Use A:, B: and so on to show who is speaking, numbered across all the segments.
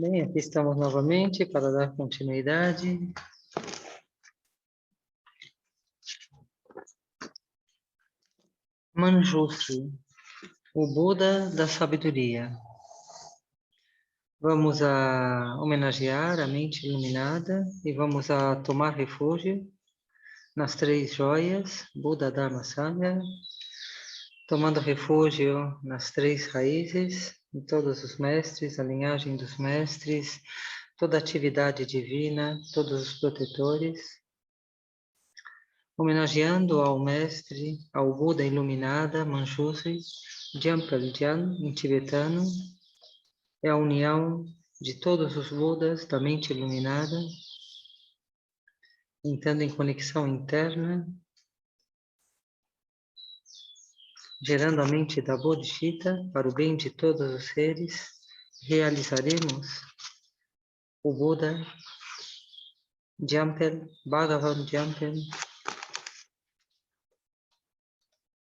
A: Bem, aqui estamos novamente para dar continuidade. Manjushri, o Buda da sabedoria. Vamos a homenagear a mente iluminada e vamos a tomar refúgio nas três joias, Buda, Dharma, Sangha, tomando refúgio nas três raízes, em todos os mestres, a linhagem dos mestres, toda a atividade divina, todos os protetores, homenageando ao mestre, ao Buda iluminada, Manjushri, Jampel Gyan, em tibetano, é a união de todos os Budas da mente iluminada, entrando em conexão interna, gerando a mente da Bodhicitta para o bem de todos os seres, realizaremos o Buda Jampel, Bhagavan Jampel,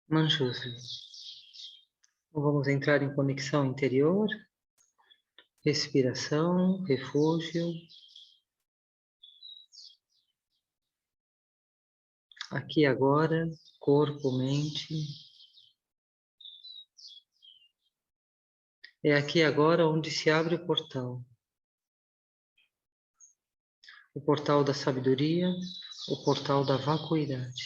A: Manjushri. Então, vamos entrar em conexão interior, respiração, refúgio. Aqui agora, corpo, mente. É aqui agora onde se abre o portal. O portal da sabedoria, o portal da vacuidade.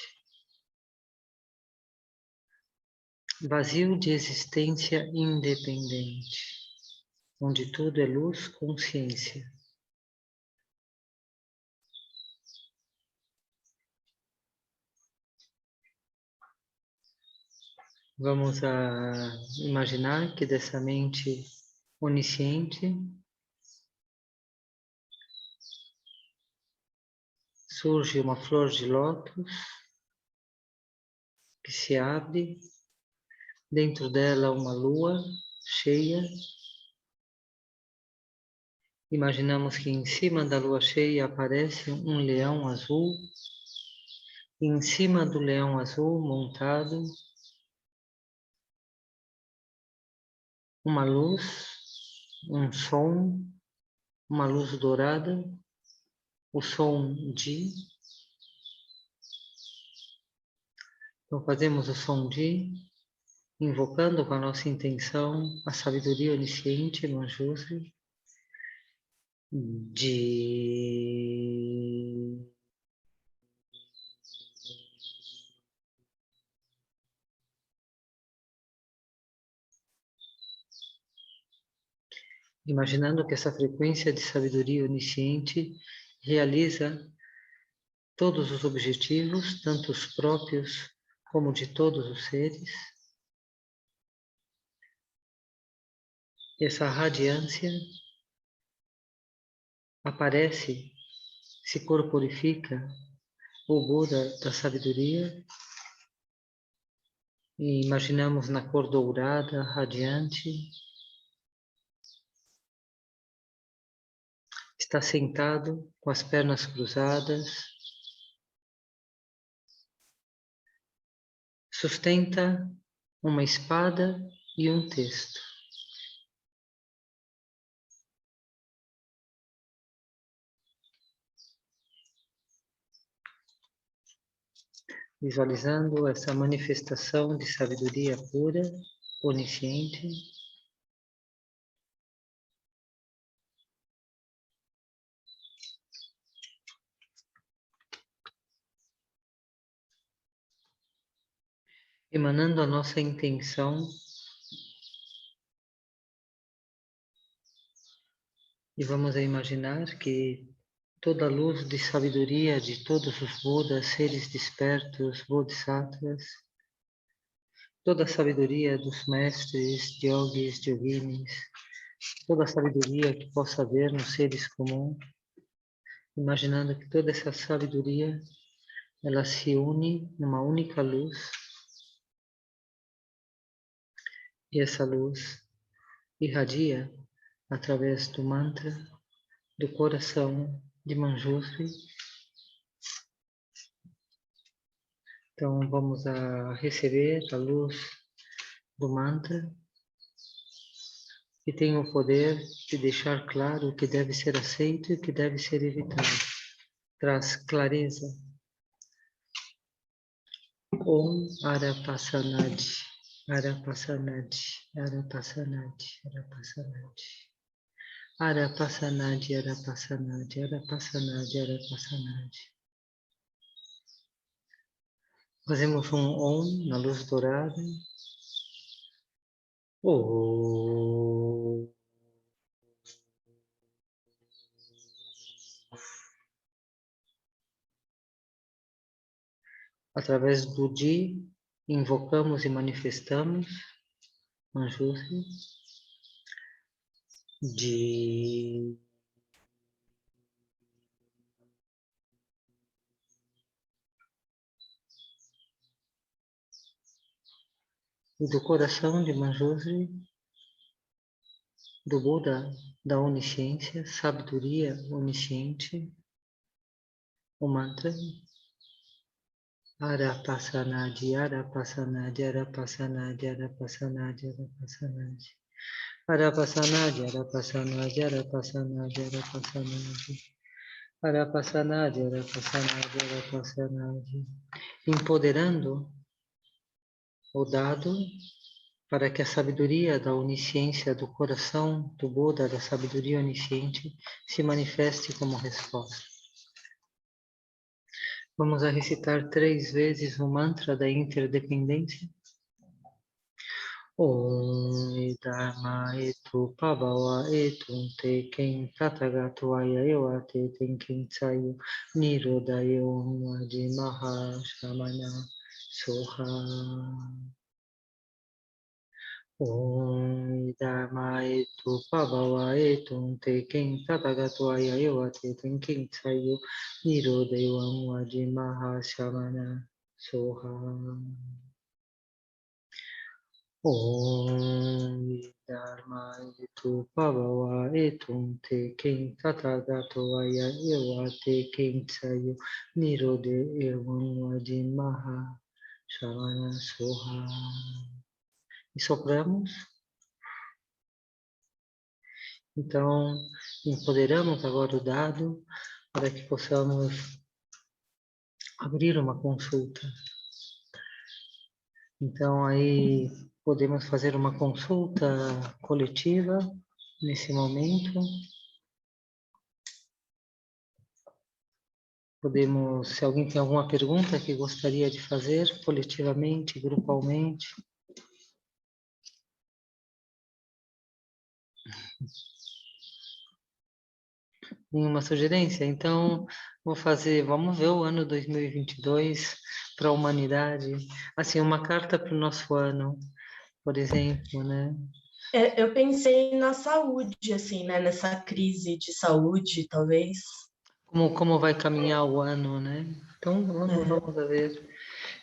A: Vazio de existência independente, onde tudo é luz, consciência. Vamos a imaginar que dessa mente onisciente surge uma flor de lótus que se abre, dentro dela uma lua cheia. Imaginamos que em cima da lua cheia aparece um leão azul, e em cima do leão azul montado uma luz, um som, uma luz dourada, o som Di. Então fazemos o som Di, invocando com a nossa intenção a sabedoria onisciente Manjushri. Di. Imaginando que essa frequência de sabedoria onisciente realiza todos os objetivos, tanto os próprios como de todos os seres. Essa radiância aparece, se corporifica, o Buda da sabedoria, e imaginamos na cor dourada, radiante. Está sentado com as pernas cruzadas, sustenta uma espada e um texto. Visualizando essa manifestação de sabedoria pura, onisciente. Emanando a nossa intenção e vamos a imaginar que toda a luz de sabedoria de todos os Budas, seres despertos, Bodhisattvas, toda a sabedoria dos mestres, yogis, yoginis, toda a sabedoria que possa haver nos seres comuns, imaginando que toda essa sabedoria ela se une numa única luz, e essa luz irradia através do mantra do coração de Manjushri. Então vamos a receber a luz do mantra. que tem o poder de deixar claro o que deve ser aceito e o que deve ser evitado. Traz clareza. Om Arapasanadi, Arapasanadi, Arapasanadi, Arapasanadi. Arapasanadi, Arapasanadi, Arapasanadi, Arapasanadi. Fazemos um Om na luz dourada. Om. Através do Di, invocamos e manifestamos Manjushri. Di. E do coração de Manjushri, do Buda, da onisciência, sabedoria onisciente, o mantra Arapasanadi, Arapasanadi, Arapasanadi, Arapasanadi, Arapasanadi. Arapasanadi, Arapasanadi, Arapasanadi, Arapasanadi. Arapasanadi, Arapasanadi, Arapasanadi. Empoderando o dado para que a sabedoria da onisciência do coração do Buda, da sabedoria onisciente, se manifeste como resposta. Vamos a recitar 3 vezes o mantra da interdependência. Om Dharma Etu Pabhawa Etum Te Ken Tathagato Aya Te Tenkin Tsayu Nirodayo Adi Maha Shamana Soha. Om Dharma Etu Pabhawa Etum Te Ken Tathagato Aya Te Tenkin Tsayu Nirodayo Adi Maha Shamana Soha. Om Dharma Etu Pabhawa Etum Te Ken Tathagato Aya Ewa Te Ken Tsayu Nirode Ewan Adi Maha Shavana Soha. E sopramos. Então, empoderamos agora o dado para que possamos abrir uma consulta. Então, aí podemos fazer uma consulta coletiva nesse momento. Podemos, se alguém tem alguma pergunta que gostaria de fazer coletivamente, grupalmente. Nenhuma sugerência? Então, vamos ver o ano 2022 para a humanidade. Assim, uma carta para o nosso ano, por exemplo, né?
B: Eu pensei na saúde, assim, né? Nessa crise de saúde, talvez.
A: Como vai caminhar o ano, né? Então, vamos ver.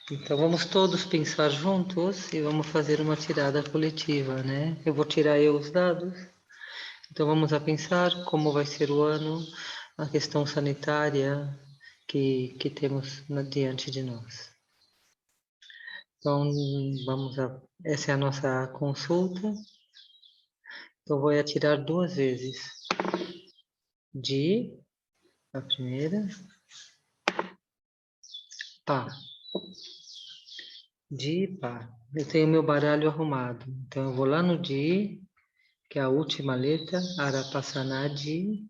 A: Então, vamos todos pensar juntos e vamos fazer uma tirada coletiva, né? Eu vou tirar os dados. Então, vamos a pensar como vai ser o ano, a questão sanitária que temos diante de nós. Então, essa é a nossa consulta. Então, vou atirar 2 vezes. A primeira. Pá. Pá. Eu tenho meu baralho arrumado. Então, eu vou lá no Di, que é a última letra. Arapasanadi.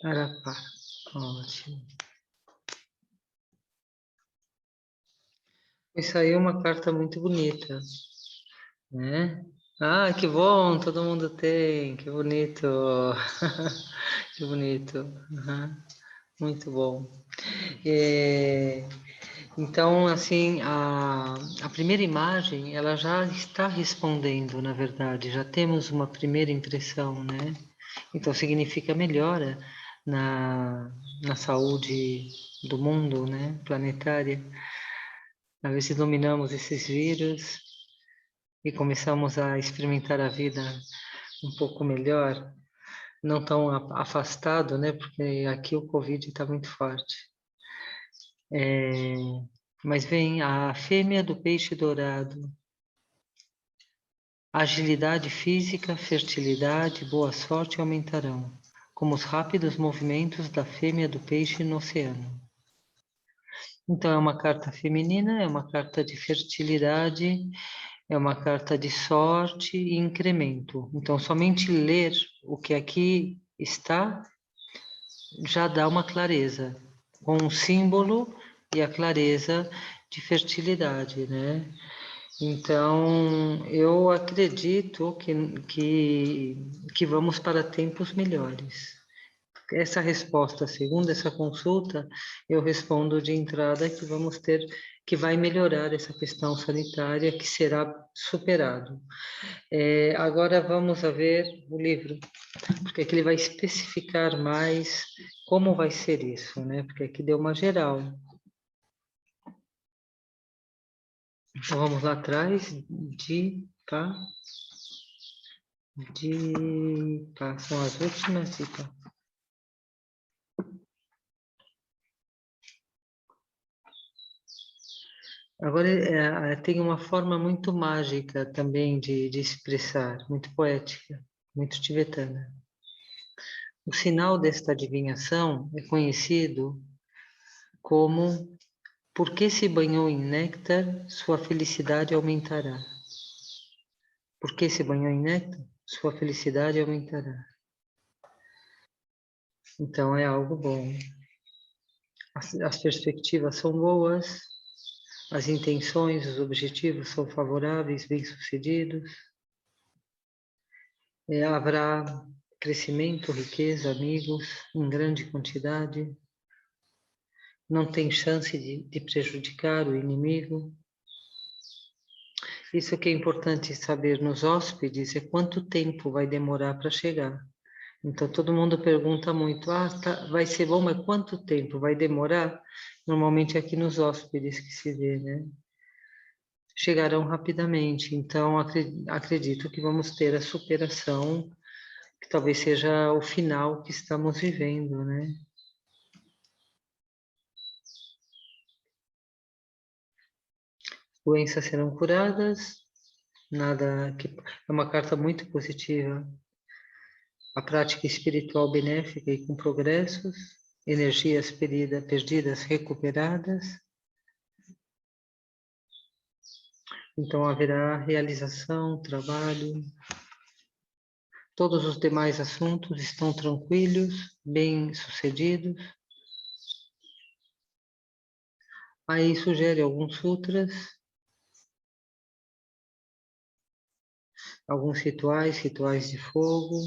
A: Arapá. Ótimo. Isso aí é uma carta muito bonita, né? Ah, que bom, todo mundo tem, que bonito. Que bonito. Uhum. Muito bom. Então, assim, a primeira imagem, ela já está respondendo, na verdade, já temos uma primeira impressão, né? Então, significa melhora na saúde do mundo, né? Planetária. A ver se dominamos esses vírus e começamos a experimentar a vida um pouco melhor. não tão afastado, né? Porque aqui o Covid está muito forte. Mas vem a fêmea do peixe dourado. Agilidade física, fertilidade, boa sorte aumentarão, como os rápidos movimentos da fêmea do peixe no oceano. Então, é uma carta feminina, é uma carta de fertilidade, é uma carta de sorte e incremento. Então, somente ler o que aqui está já dá uma clareza, com um símbolo e a clareza de fertilidade, né? Então, eu acredito que vamos para tempos melhores. Essa resposta, segundo essa consulta, eu respondo de entrada que vamos ter, que vai melhorar essa questão sanitária, que será superado. Agora vamos a ver o livro, porque aqui ele vai especificar mais como vai ser isso, né? Porque aqui deu uma geral. Então vamos lá atrás de pá, são as últimas de pá. Agora tem uma forma muito mágica também de expressar, muito poética, muito tibetana. O sinal desta adivinhação é conhecido como: porque se banhou em néctar, sua felicidade aumentará. Porque se banhou em néctar, sua felicidade aumentará. Então é algo bom. As perspectivas são boas, as intenções, os objetivos são favoráveis, bem-sucedidos. Haverá crescimento, riqueza, amigos em grande quantidade. Não tem chance de prejudicar o inimigo. Isso que é importante saber nos hóspedes é quanto tempo vai demorar para chegar. Então, todo mundo pergunta muito, vai ser bom, mas quanto tempo vai demorar? Normalmente aqui nos hóspedes que se vê, né? Chegarão rapidamente. Então, acredito que vamos ter a superação, que talvez seja o final que estamos vivendo, né? Doenças serão curadas, nada que é uma carta muito positiva. A prática espiritual benéfica e com progressos, energias perdidas recuperadas. Então haverá realização, trabalho. Todos os demais assuntos estão tranquilos, bem-sucedidos. Aí sugere alguns sutras, alguns rituais de fogo,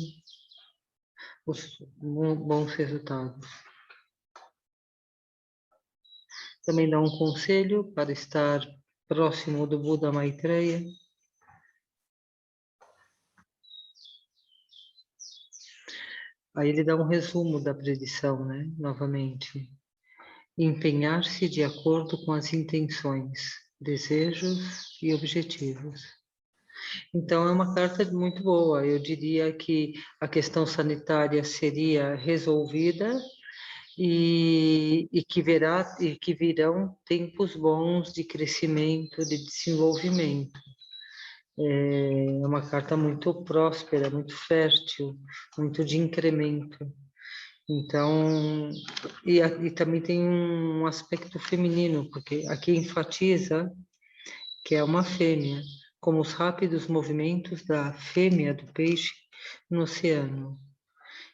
A: os bons resultados. Também dá um conselho para estar próximo do Buda Maitreya. Aí ele dá um resumo da predição, né? Novamente. Empenhar-se de acordo com as intenções, desejos e objetivos. Então, é uma carta muito boa. Eu diria que a questão sanitária seria resolvida e que virão tempos bons de crescimento, de desenvolvimento. É uma carta muito próspera, muito fértil, muito de incremento. Então, e também tem um aspecto feminino, porque aqui enfatiza que é uma fêmea, como os rápidos movimentos da fêmea do peixe no oceano.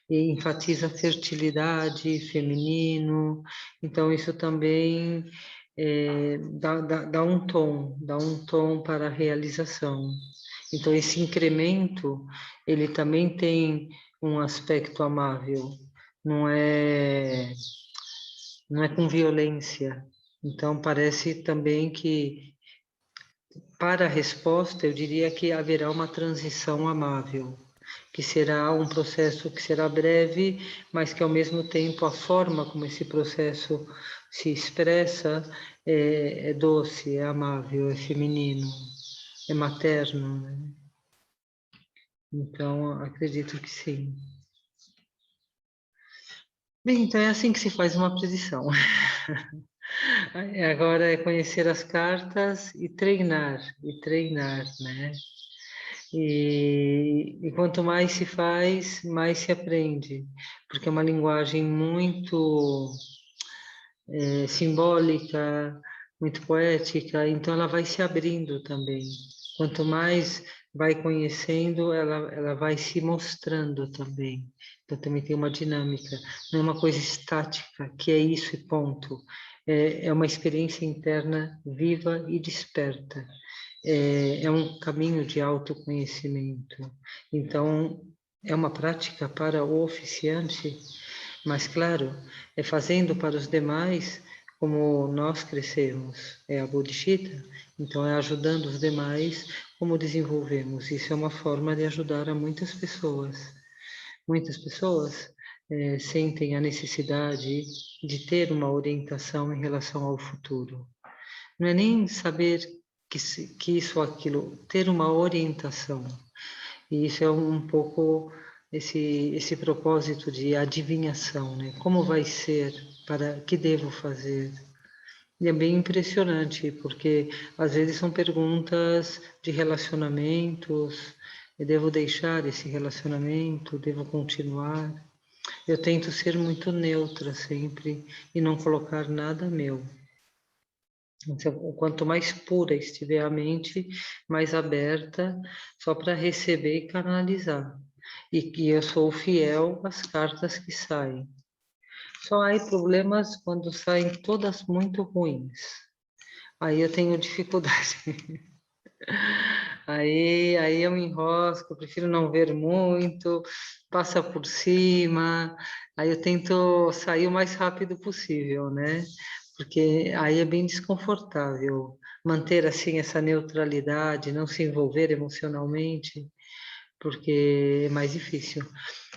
A: E enfatiza a fertilidade feminino, então isso também dá um tom para a realização. Então esse incremento, ele também tem um aspecto amável, não é, não é com violência. Então parece também que para a resposta, eu diria que haverá uma transição amável, que será um processo que será breve, mas que ao mesmo tempo a forma como esse processo se expressa é doce, é amável, é feminino, é materno, né? Então, acredito que sim. Bem, então é assim que se faz uma predição. Agora é conhecer as cartas e treinar, né? E quanto mais se faz, mais se aprende, porque é uma linguagem muito simbólica, muito poética, então ela vai se abrindo também. Quanto mais vai conhecendo, ela vai se mostrando também. Então também tem uma dinâmica, não é uma coisa estática, que é isso e ponto. É uma experiência interna viva e desperta. É um caminho de autoconhecimento. Então, é uma prática para o oficiante, mas, claro, é fazendo para os demais como nós crescemos. É a bodhicitta, então é ajudando os demais como desenvolvemos. Isso é uma forma de ajudar a muitas pessoas. Muitas pessoas sentem a necessidade de ter uma orientação em relação ao futuro. Não é nem saber que isso ou aquilo, ter uma orientação. E isso é um pouco esse propósito de adivinhação, né? Como vai ser? Para que devo fazer? E é bem impressionante, porque às vezes são perguntas de relacionamentos. Eu devo deixar esse relacionamento? Devo continuar? Eu tento ser muito neutra sempre e não colocar nada meu. Então, quanto mais pura estiver a mente, mais aberta, só para receber e canalizar. E que eu sou fiel às cartas que saem. Só há problemas quando saem todas muito ruins. Aí eu tenho dificuldade. Aí eu me enrosco, prefiro não ver muito, passa por cima. Aí eu tento sair o mais rápido possível, né? Porque aí é bem desconfortável manter assim essa neutralidade, não se envolver emocionalmente, porque é mais difícil.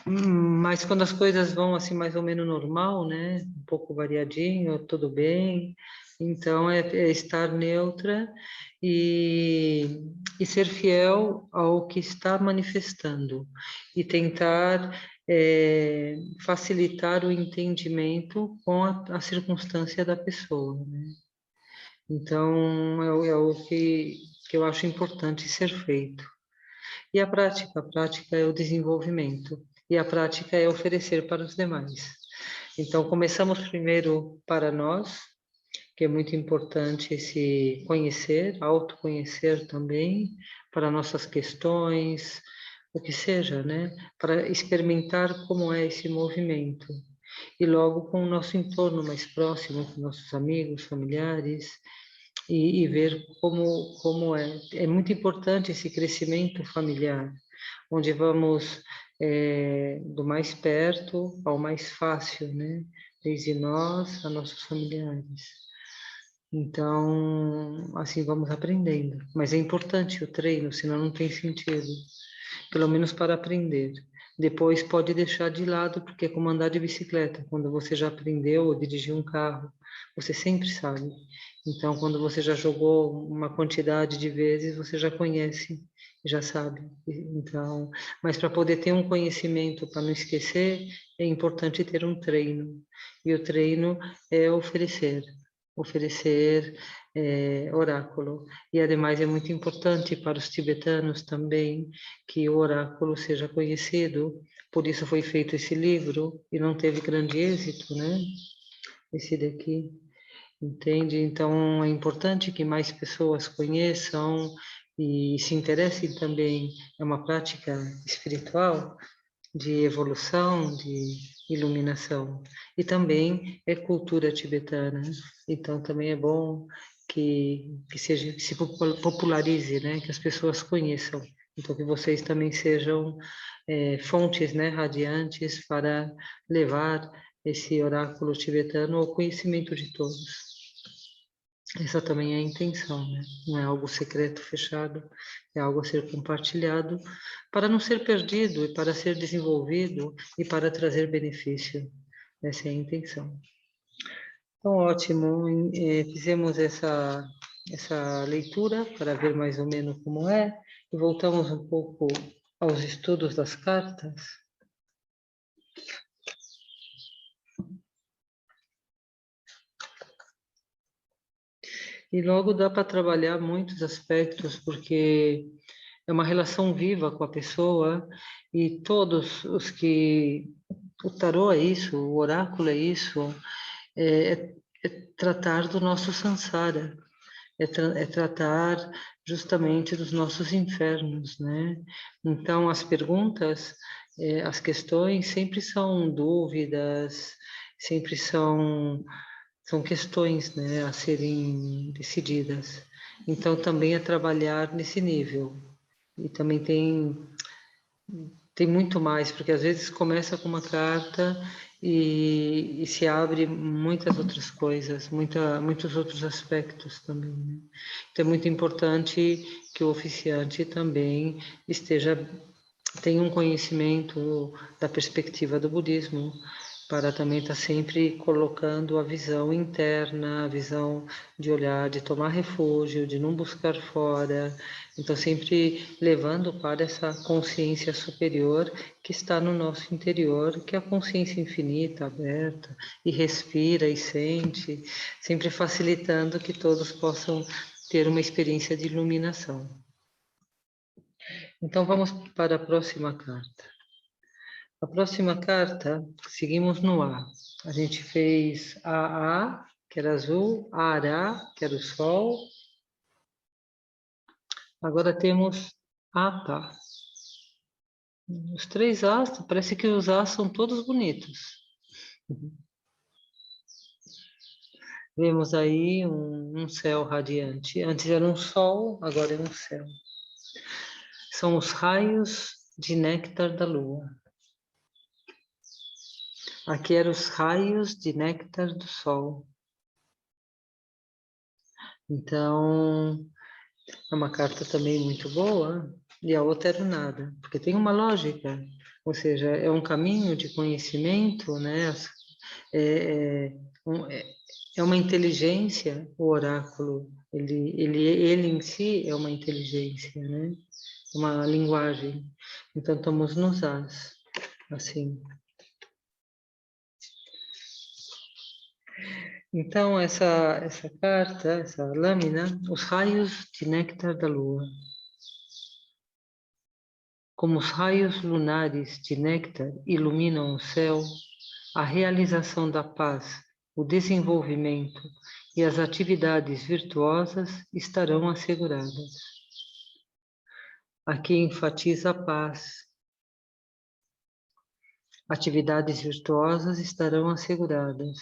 A: Mas quando as coisas vão assim mais ou menos normal, né? Um pouco variadinho, tudo bem. Então é estar neutra e, e ser fiel ao que está manifestando e tentar facilitar o entendimento com a circunstância da pessoa, né? Então é o que eu acho importante ser feito. E a prática é o desenvolvimento. E a prática é oferecer para os demais. Então, começamos primeiro para nós, que é muito importante se conhecer, autoconhecer também, para nossas questões, o que seja, né? Para experimentar como é esse movimento. E logo com o nosso entorno mais próximo, com nossos amigos, familiares, e ver como é. É muito importante esse crescimento familiar, onde vamos do mais perto ao mais fácil, né? Desde nós a nossos familiares. Então, assim vamos aprendendo. Mas é importante o treino, senão não tem sentido. Pelo menos para aprender. Depois pode deixar de lado, porque é como andar de bicicleta. Quando você já aprendeu a dirigir um carro, você sempre sabe. Então, quando você já jogou uma quantidade de vezes, você já conhece, já sabe. Então, mas para poder ter um conhecimento, para não esquecer, é importante ter um treino. E o treino é oferecer oráculo. E, ademais, é muito importante para os tibetanos também que o oráculo seja conhecido. Por isso foi feito esse livro e não teve grande êxito, né? Esse daqui. Entende? Então é importante que mais pessoas conheçam e se interessem também. É uma prática espiritual de evolução, de iluminação. E também é cultura tibetana. Então também é bom que seja, que se popularize, né? Que as pessoas conheçam. Então que vocês também sejam fontes, né, radiantes para levar esse oráculo tibetano ao conhecimento de todos. Essa também é a intenção, né? Não é algo secreto, fechado, é algo a ser compartilhado para não ser perdido e para ser desenvolvido e para trazer benefício. Essa é a intenção. Então, ótimo. Fizemos essa leitura para ver mais ou menos como é e voltamos um pouco aos estudos das cartas. E logo dá para trabalhar muitos aspectos, porque é uma relação viva com a pessoa, e todos os que... O tarô é isso, o oráculo é isso, é tratar do nosso samsara, é tratar justamente dos nossos infernos, né? Então, as perguntas, as questões sempre são dúvidas, sempre são questões, né, a serem decididas. Então, também é trabalhar nesse nível. E também tem muito mais, porque às vezes começa com uma carta e se abre muitas outras coisas, muitos outros aspectos também, né? Então é muito importante que o oficiante também tenha um conhecimento da perspectiva do budismo, para também estar sempre colocando a visão interna, a visão de olhar, de tomar refúgio, de não buscar fora. Então, sempre levando para essa consciência superior que está no nosso interior, que é a consciência infinita, aberta, e respira e sente, sempre facilitando que todos possam ter uma experiência de iluminação. Então, vamos para a próxima carta. A próxima carta, seguimos no A. A gente fez AA, que era azul, ARA, que era o sol. Agora temos APA. Os três As, parece que os As são todos bonitos. Vemos aí um céu radiante. Antes era um sol, agora é um céu. São os raios de néctar da lua. Aqui eram os raios de néctar do sol. Então, é uma carta também muito boa, e a outra era o nada, porque tem uma lógica, ou seja, é um caminho de conhecimento, né? É, é, é uma inteligência, o oráculo, ele em si é uma inteligência, né? Uma linguagem. Então, estamos nos as, assim. Então, essa carta, essa lâmina, os raios de néctar da lua. Como os raios lunares de néctar iluminam o céu, a realização da paz, o desenvolvimento e as atividades virtuosas estarão asseguradas. Aqui enfatiza a paz. Atividades virtuosas estarão asseguradas.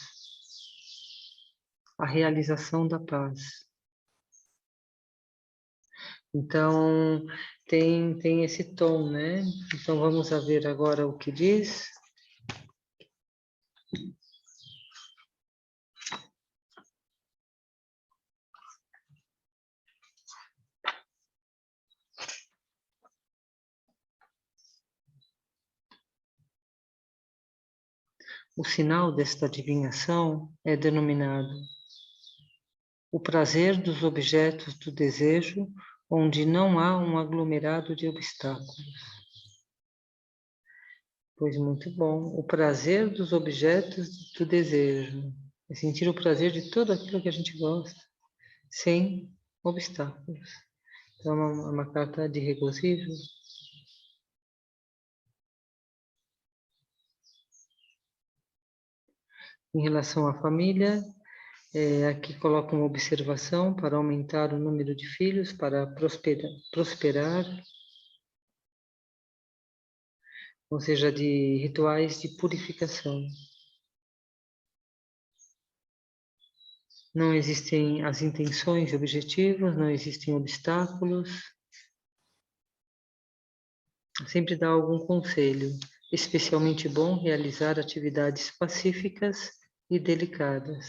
A: A realização da paz. Então, tem esse tom, né? Então, vamos ver agora o que diz. O sinal desta adivinhação é denominado o prazer dos objetos do desejo, onde não há um aglomerado de obstáculos. Pois muito bom. O prazer dos objetos do desejo. É sentir o prazer de tudo aquilo que a gente gosta, sem obstáculos. Então, é uma carta de regozijo. Em relação à família, aqui coloca uma observação para aumentar o número de filhos, para prosperar, ou seja, de rituais de purificação. Não existem as intenções e objetivos, não existem obstáculos. Sempre dá algum conselho. Especialmente bom realizar atividades pacíficas e delicadas.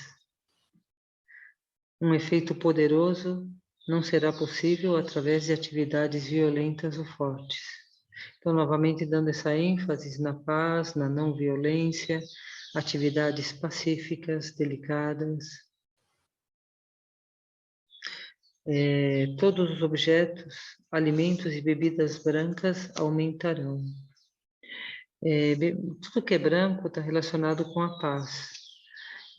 A: Um efeito poderoso não será possível através de atividades violentas ou fortes. Então, novamente, dando essa ênfase na paz, na não violência, atividades pacíficas, delicadas. Todos os objetos, alimentos e bebidas brancas aumentarão. Tudo que é branco está relacionado com a paz.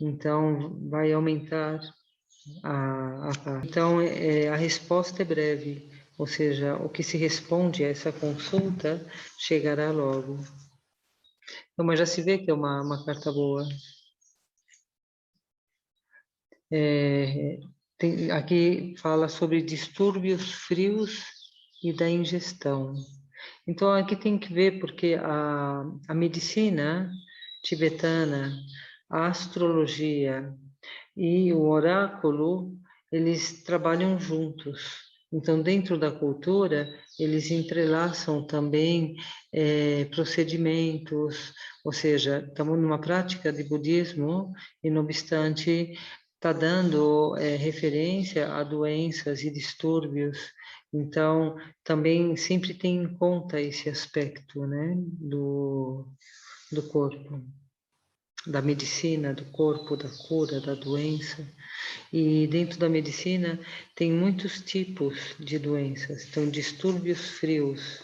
A: Então, vai aumentar Então, a resposta é breve, ou seja, o que se responde a essa consulta chegará logo. Então, mas já se vê que é uma carta boa. Aqui fala sobre distúrbios frios e da ingestão. Então, aqui tem que ver, porque a medicina tibetana, a astrologia e o oráculo, eles trabalham juntos. Então, dentro da cultura, eles entrelaçam também procedimentos, ou seja, estamos numa prática de budismo e, não obstante, está dando referência a doenças e distúrbios. Então, também sempre tem em conta esse aspecto, né, do corpo, da medicina, do corpo, da cura, da doença. E dentro da medicina tem muitos tipos de doenças, então distúrbios frios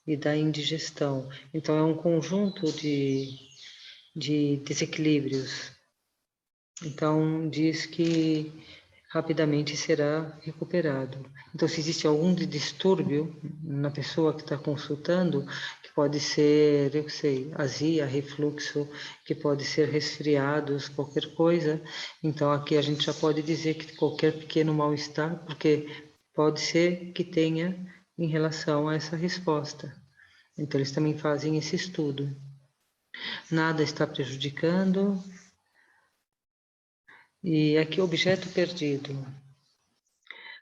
A: e da indigestão. Então é um conjunto de desequilíbrios. Então diz que rapidamente será recuperado. Então, se existe algum distúrbio na pessoa que está consultando, que pode ser, eu sei, azia, refluxo, que pode ser resfriados, qualquer coisa, então aqui a gente já pode dizer que qualquer pequeno mal-estar, porque pode ser que tenha em relação a essa resposta. Então, eles também fazem esse estudo. Nada está prejudicando. E aqui, objeto perdido.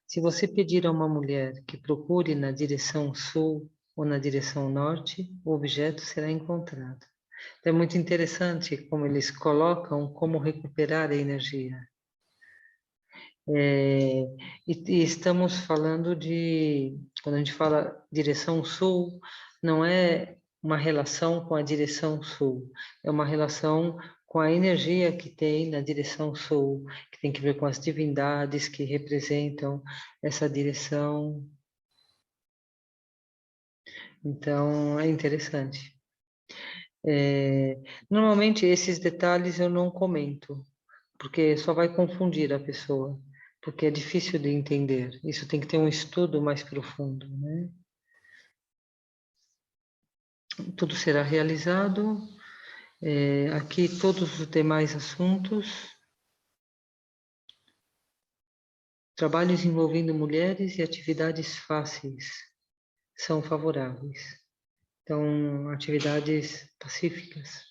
A: Se você pedir a uma mulher que procure na direção sul ou na direção norte, o objeto será encontrado. Então, é muito interessante como eles colocam como recuperar a energia. E estamos falando quando a gente fala direção sul, não é uma relação com a direção sul, é uma relação com a energia que tem na direção sul, que tem que ver com as divindades que representam essa direção. Então, é interessante. Normalmente, esses detalhes eu não comento, porque só vai confundir a pessoa, porque é difícil de entender. Isso tem que ter um estudo mais profundo, né? Tudo será realizado. Aqui, todos os demais assuntos. Trabalhos envolvendo mulheres e atividades fáceis são favoráveis. Então, atividades pacíficas.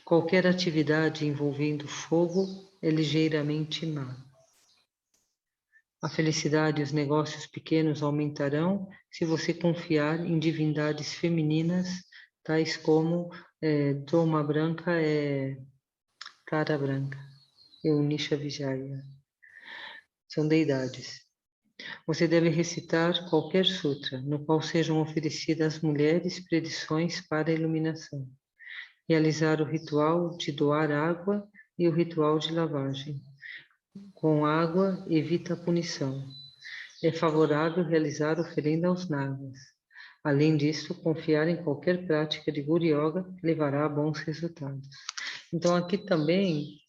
A: Qualquer atividade envolvendo fogo é ligeiramente má. A felicidade e os negócios pequenos aumentarão se você confiar em divindades femininas, tais como Doma Branca é Tara Branca e Unisha Vijaya. São deidades. Você deve recitar qualquer sutra, no qual sejam oferecidas às mulheres predições para a iluminação. Realizar o ritual de doar água e o ritual de lavagem. Com água, evita a punição. É favorável realizar oferenda aos nagas. Além disso, confiar em qualquer prática de Guru Yoga levará a bons resultados. Então, aqui também,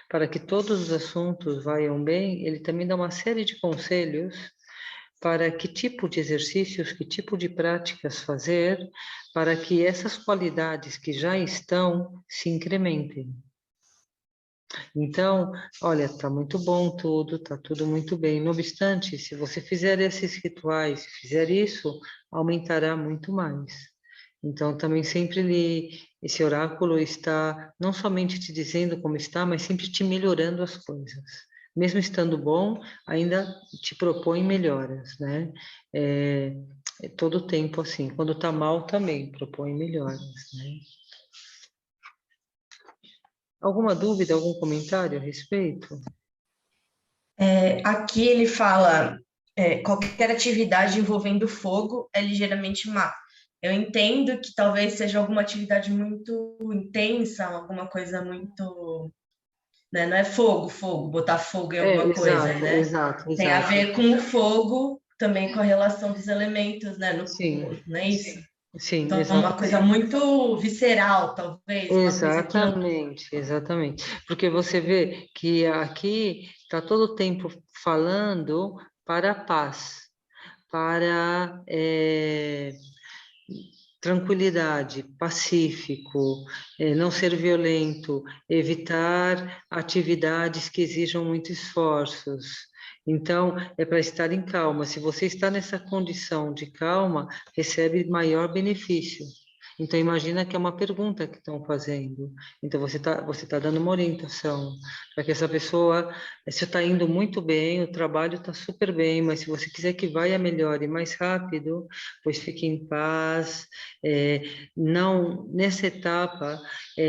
A: para que todos os assuntos vayam bem, ele também dá uma série de conselhos para que tipo de exercícios, que tipo de práticas fazer, para que essas qualidades que já estão se incrementem. Então, olha, está muito bom tudo, está tudo muito bem. Não obstante, se você fizer esses rituais, se fizer isso, aumentará muito mais. Então, também sempre esse oráculo está não somente te dizendo como está, mas sempre te melhorando as coisas. Mesmo estando bom, ainda te propõe melhoras, né? É todo tempo assim. Quando está mal, também propõe melhoras, né? Alguma dúvida, algum comentário a respeito?
B: Aqui ele fala, qualquer atividade envolvendo fogo é ligeiramente má. Eu entendo que talvez seja alguma atividade muito intensa, alguma coisa muito, né? Não é fogo, botar fogo em alguma coisa,
A: Exato,
B: né?
A: exato,
B: Tem a
A: exato.
B: ver com o fogo, também com a relação dos elementos, né? No,
A: Sim,
B: não é isso?
A: Sim,
B: Então, é uma coisa muito visceral, talvez, uma coisa que não.
A: exatamente, exatamente. Porque você vê que aqui está todo o tempo falando para a paz, para tranquilidade, pacífico, não ser violento, evitar atividades que exijam muitos esforços. Então, é para estar em calma. Se você está nessa condição de calma, recebe maior benefício. Então, imagina que é uma pergunta que estão fazendo. Então, você tá dando uma orientação para que essa pessoa, se está indo muito bem, o trabalho está super bem, mas se você quiser que vá melhore mais rápido, pois fique em paz, é, não, nessa etapa,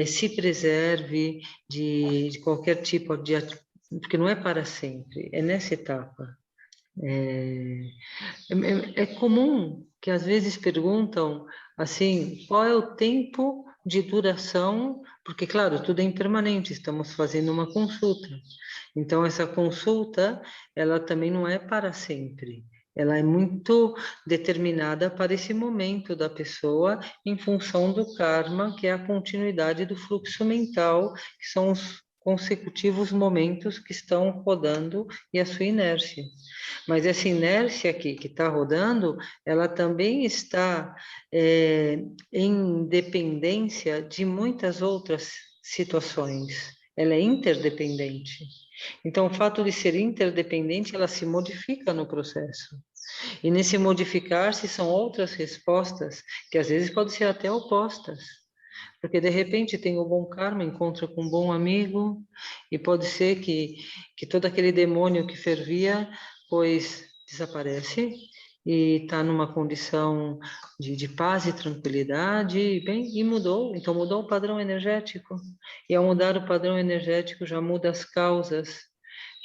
A: se preserve de qualquer tipo de porque não é para sempre, é nessa etapa. É comum que às vezes perguntam assim, qual é o tempo de duração? Porque, claro, tudo é impermanente, estamos fazendo uma consulta. Então, essa consulta, ela também não é para sempre. Ela é muito determinada para esse momento da pessoa, em função do karma, que é a continuidade do fluxo mental, que são os consecutivos momentos que estão rodando e a sua inércia. Mas essa inércia aqui que está rodando, ela também está em dependência de muitas outras situações. Ela é interdependente. Então, o fato de ser interdependente, ela se modifica no processo. E nesse modificar-se são outras respostas que às vezes podem ser até opostas. Porque de repente tem o bom karma, encontra com um bom amigo, e pode ser que todo aquele demônio que fervia, pois desaparece e está numa condição de paz e tranquilidade, e bem, e mudou. Então mudou o padrão energético. E ao mudar o padrão energético, já muda as causas,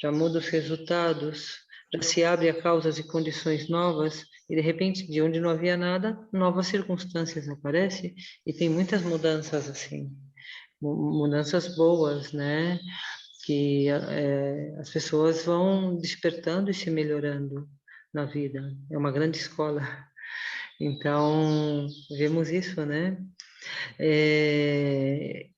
A: já muda os resultados, já se abre a causas e condições novas, e de repente, de onde não havia nada, novas circunstâncias aparecem, e tem muitas mudanças assim, mudanças boas, né? Que as pessoas vão despertando e se melhorando na vida. É uma grande escola. Então, vemos isso, né?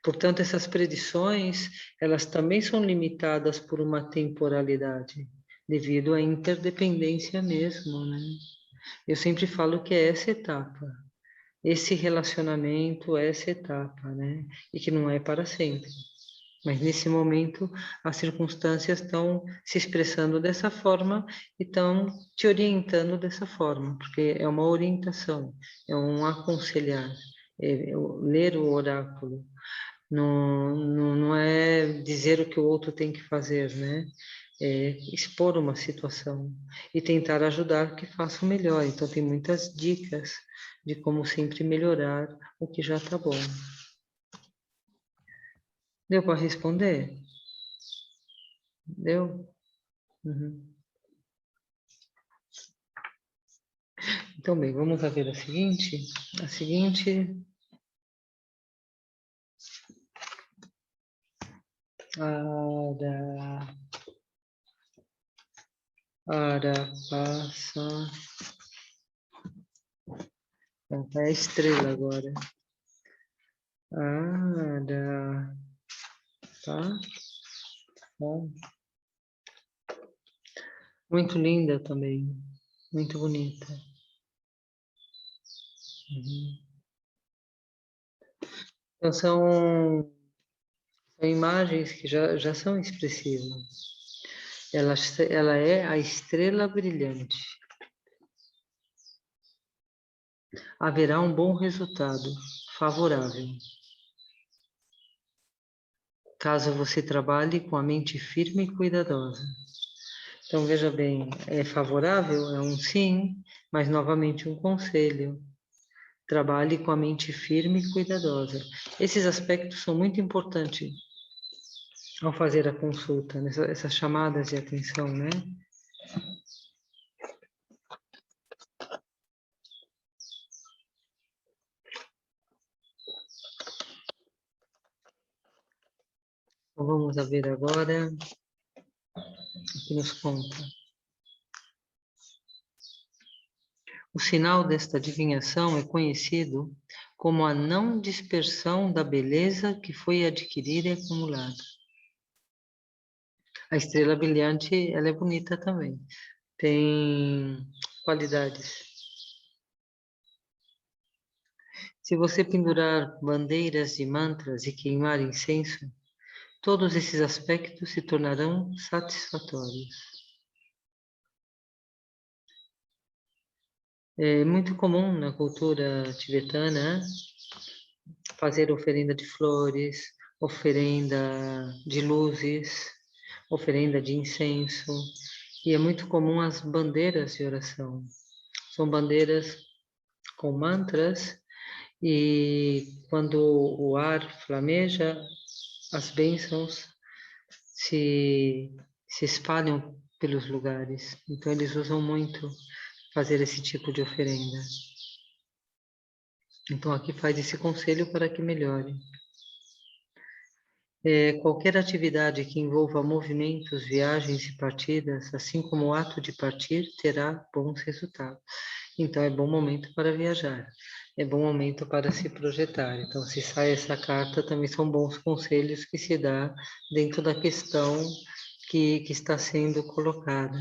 A: Portanto, essas predições, elas também são limitadas por uma temporalidade, devido à interdependência mesmo, né? Eu sempre falo que é essa etapa, esse relacionamento, essa etapa, né? E que não é para sempre. Mas nesse momento, as circunstâncias estão se expressando dessa forma e estão te orientando dessa forma, porque é uma orientação, é um aconselhar, é ler o oráculo. Não é dizer o que o outro tem que fazer, né? É expor uma situação e tentar ajudar que faça o melhor. Então, tem muitas dicas de como sempre melhorar o que já está bom. Deu para responder? Deu? Uhum. Então, bem, vamos ver a seguinte. A seguinte. Ara, passa. É a estrela agora. Ara, tá? Bom. Muito linda também. Muito bonita. Uhum. Então, são imagens que já são expressivas. Ela é a estrela brilhante. Haverá um bom resultado, favorável. Caso você trabalhe com a mente firme e cuidadosa. Então, veja bem, é favorável? É um sim, mas novamente um conselho. Trabalhe com a mente firme e cuidadosa. Esses aspectos são muito importantes ao fazer a consulta, essas chamadas de atenção, né? Então, vamos ver agora o que nos conta. O sinal desta adivinhação é conhecido como a não dispersão da beleza que foi adquirida e acumulada. A estrela brilhante, ela é bonita também. Tem qualidades. Se você pendurar bandeiras de mantras e queimar incenso, todos esses aspectos se tornarão satisfatórios. É muito comum na cultura tibetana fazer oferenda de flores, oferenda de luzes, oferenda de incenso, e é muito comum as bandeiras de oração. São bandeiras com mantras, e quando o ar flameja, as bênçãos se espalham pelos lugares. Então eles usam muito fazer esse tipo de oferenda. Então aqui faz esse conselho para que melhore. Qualquer atividade que envolva movimentos, viagens e partidas, assim como o ato de partir, terá bons resultados. Então é bom momento para viajar, é bom momento para se projetar. Então se sai essa carta, também são bons conselhos que se dá dentro da questão que está sendo colocada.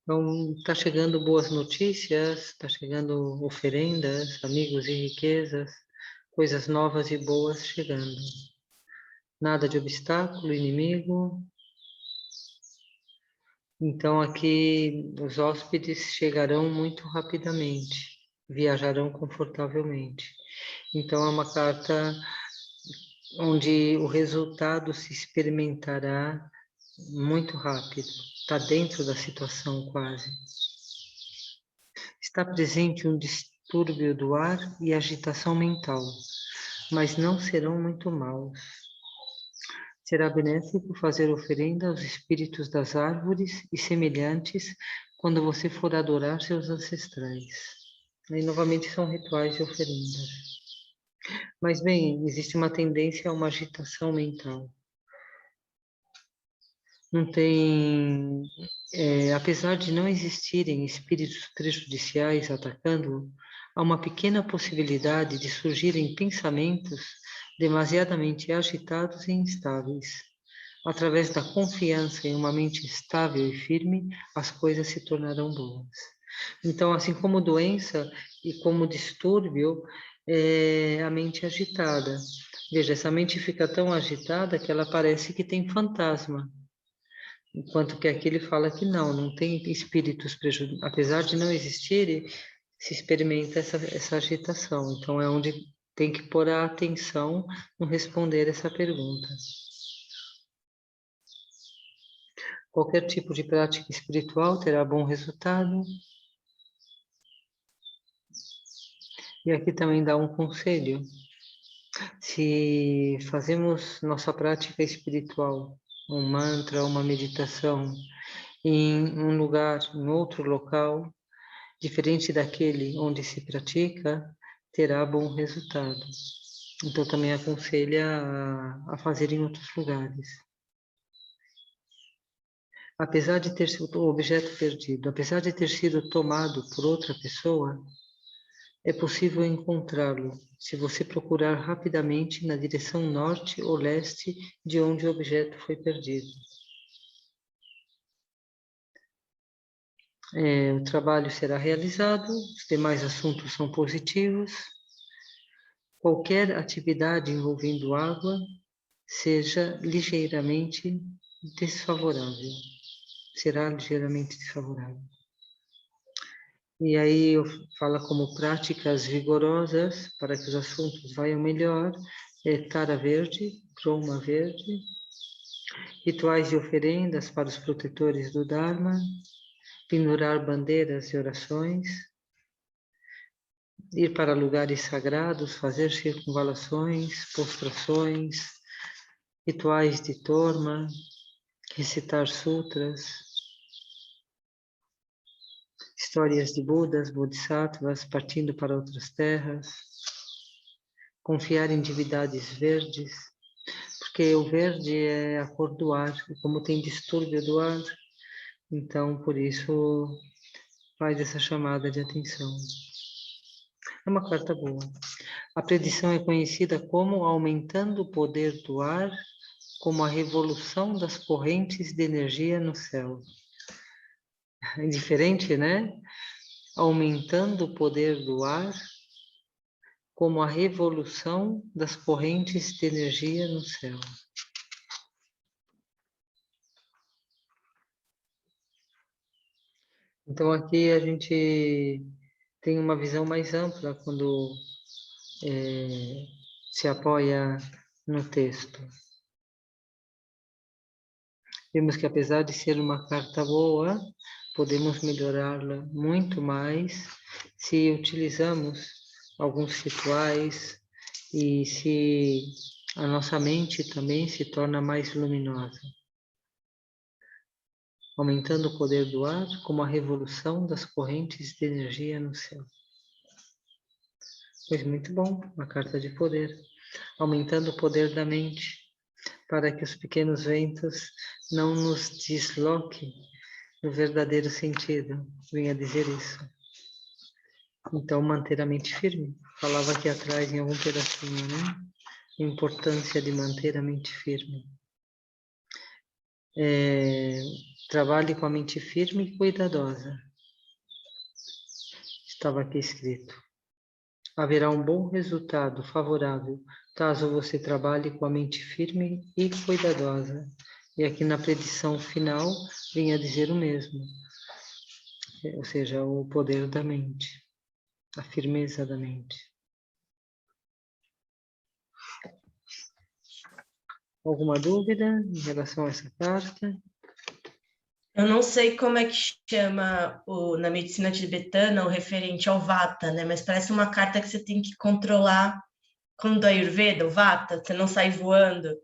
A: Então, está chegando boas notícias, está chegando oferendas, amigos e riquezas, coisas novas e boas chegando. Nada de obstáculo, inimigo. Então, aqui os hóspedes chegarão muito rapidamente, viajarão confortavelmente. Então, é uma carta onde o resultado se experimentará muito rápido, está dentro da situação quase. Está presente um distúrbio do ar e agitação mental, mas não serão muito maus. Será benéfico fazer oferenda aos espíritos das árvores e semelhantes quando você for adorar seus ancestrais. E novamente são rituais de oferendas. Mas bem, existe uma tendência a uma agitação mental. Não tem, apesar de não existirem espíritos prejudiciais atacando-o, há uma pequena possibilidade de surgirem pensamentos demasiadamente agitados e instáveis. Através da confiança em uma mente estável e firme, as coisas se tornarão boas. Então, assim como doença e como distúrbio, é a mente agitada. Veja, essa mente fica tão agitada que ela parece que tem fantasma. Enquanto que aqui ele fala que não tem espíritos prejudiciais. Apesar de não existirem, se experimenta essa agitação. Então, é onde tem que pôr a atenção no responder essa pergunta. Qualquer tipo de prática espiritual terá bom resultado. E aqui também dá um conselho. Se fazemos nossa prática espiritual, um mantra, uma meditação, em um lugar, em outro local, diferente daquele onde se pratica, terá bom resultado. Então também aconselha a fazer em outros lugares. Apesar de ter sido o objeto perdido, apesar de ter sido tomado por outra pessoa, é possível encontrá-lo se você procurar rapidamente na direção norte ou leste de onde o objeto foi perdido. O trabalho será realizado, os demais assuntos são positivos. Qualquer atividade envolvendo água seja ligeiramente desfavorável. Será ligeiramente desfavorável. E aí eu falo como práticas vigorosas para que os assuntos vayam melhor, tara verde, croma verde, rituais de oferendas para os protetores do Dharma, pendurar bandeiras e orações, ir para lugares sagrados, fazer circunvalações, prostrações, rituais de torma, recitar sutras, histórias de Budas, Bodhisattvas partindo para outras terras, confiar em divindades verdes, porque o verde é a cor do ar, e como tem distúrbio do ar, então por isso faz essa chamada de atenção. É uma carta boa. A predição é conhecida como aumentando o poder do ar, como a revolução das correntes de energia no céu. É diferente, né? Aumentando o poder do ar, como a revolução das correntes de energia no céu. Então aqui a gente tem uma visão mais ampla quando se apoia no texto. Vemos que apesar de ser uma carta boa, podemos melhorá-la muito mais se utilizamos alguns rituais e se a nossa mente também se torna mais luminosa, aumentando o poder do ar como a revolução das correntes de energia no céu. Pois muito bom, uma carta de poder, aumentando o poder da mente, para que os pequenos ventos não nos desloquem no verdadeiro sentido, venha dizer isso. Então, manter a mente firme. Falava aqui atrás em algum pedacinho, né? A importância de manter a mente firme. Trabalhe com a mente firme e cuidadosa. Estava aqui escrito. Haverá um bom resultado favorável, caso você trabalhe com a mente firme e cuidadosa. E aqui na predição final, vinha dizer o mesmo. Ou seja, o poder da mente, a firmeza da mente. Alguma dúvida em relação a essa carta?
B: Eu não sei como é que chama na medicina tibetana o referente ao Vata, né? Mas parece uma carta que você tem que controlar, como do Ayurveda, o Vata, você não sair voando,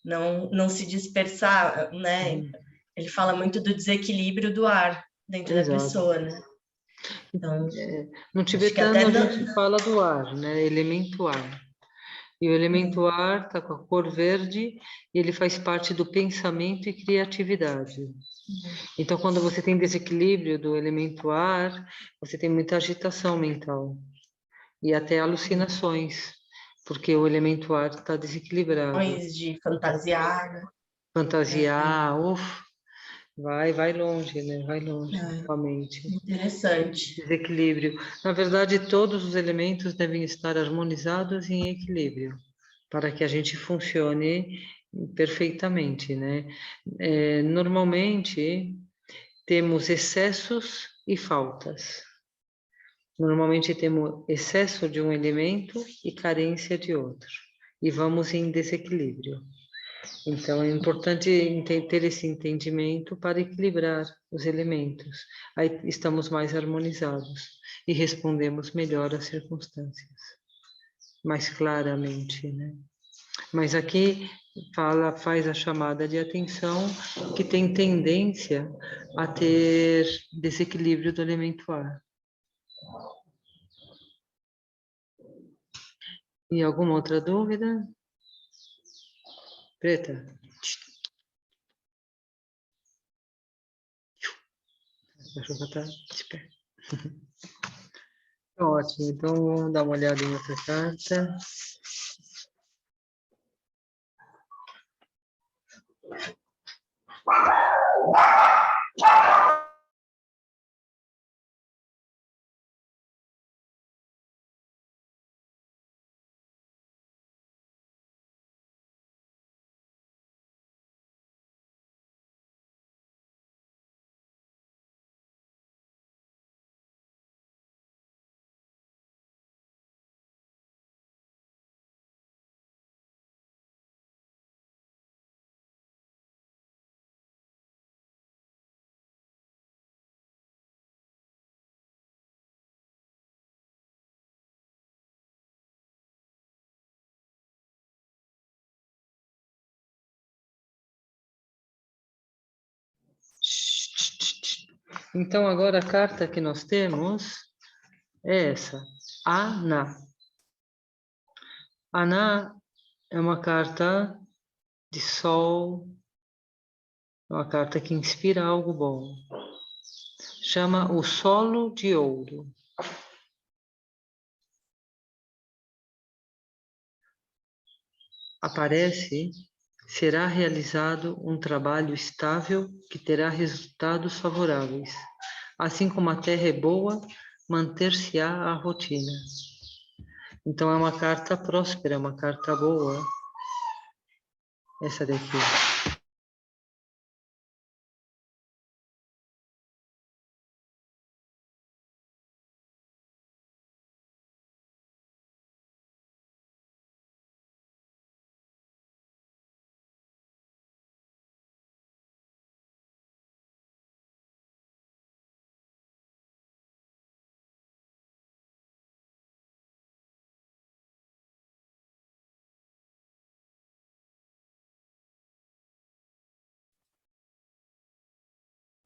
B: não se dispersar, né? Ele fala muito do desequilíbrio do ar dentro da
A: Exato.
B: pessoa, né? Então,
A: no tibetano a gente fala do ar, né? Elemento ar. E o elemento ar está com a cor verde e ele faz parte do pensamento e criatividade. Então, quando você tem desequilíbrio do elemento ar, você tem muita agitação mental e até alucinações, porque o elemento ar está desequilibrado.
B: De fantasiar, né?
A: Fantasiar, vai longe, né? Vai longe com a mente.
B: Interessante.
A: Desequilíbrio. Na verdade, todos os elementos devem estar harmonizados e em equilíbrio, para que a gente funcione perfeitamente, né? Normalmente, temos excessos e faltas. Normalmente temos excesso de um elemento e carência de outro. E vamos em desequilíbrio. Então, é importante ter esse entendimento para equilibrar os elementos. Aí estamos mais harmonizados e respondemos melhor às circunstâncias. Mais claramente, né? Mas aqui faz a chamada de atenção que tem tendência a ter desequilíbrio do elemento ar. E alguma outra dúvida? Preta? A cachorra está de pé. Ótimo, então vamos dar uma olhada em outra carta. Então, agora a carta que nós temos é essa, Ana. Ana é uma carta de sol. É uma carta que inspira algo bom. Chama o solo de ouro. Aparece, será realizado um trabalho estável que terá resultados favoráveis. Assim como a terra é boa, manter-se-á a rotina. Então é uma carta próspera, uma carta boa. Essa daqui.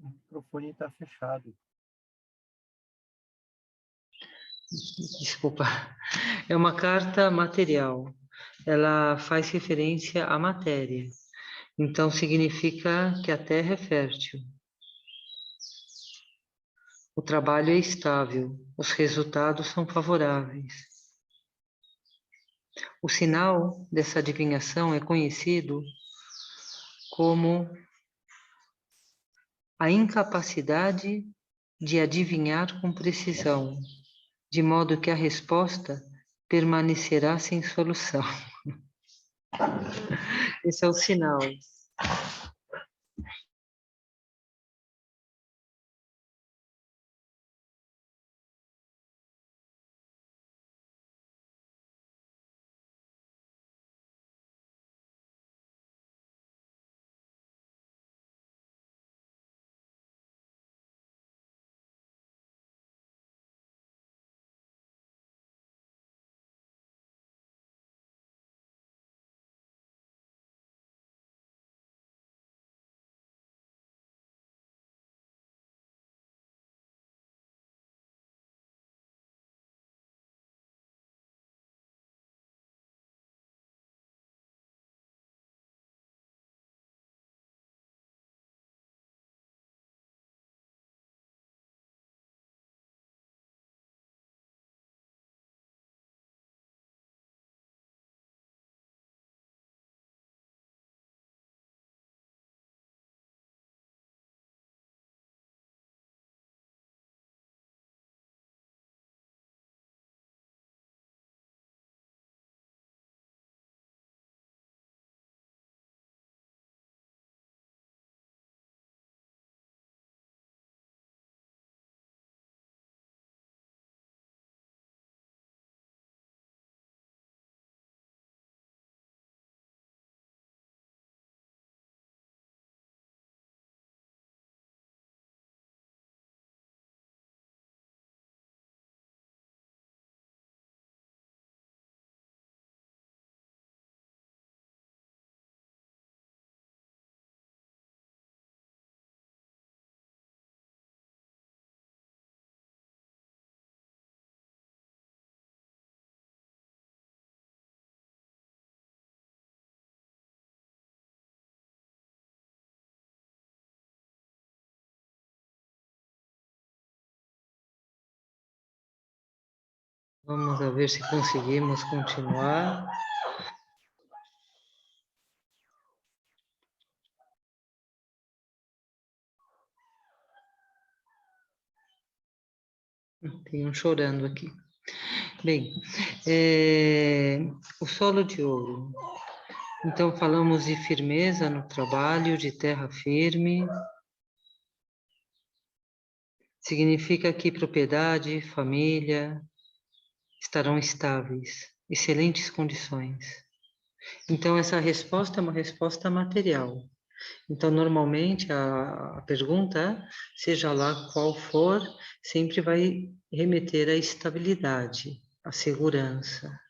C: O microfone está fechado.
A: Desculpa. É uma carta material. Ela faz referência à matéria. Então significa que a terra é fértil. O trabalho é estável. Os resultados são favoráveis. O sinal dessa adivinhação é conhecido como a incapacidade de adivinhar com precisão, de modo que a resposta permanecerá sem solução. Esse é o sinal. Vamos a ver se conseguimos continuar. Tem um chorando aqui. Bem, o solo de ouro. Então, falamos de firmeza no trabalho, de terra firme. Significa que propriedade, família estarão estáveis, excelentes condições. Então, essa resposta é uma resposta material. Então, normalmente, a pergunta, seja lá qual for, sempre vai remeter à estabilidade, à segurança.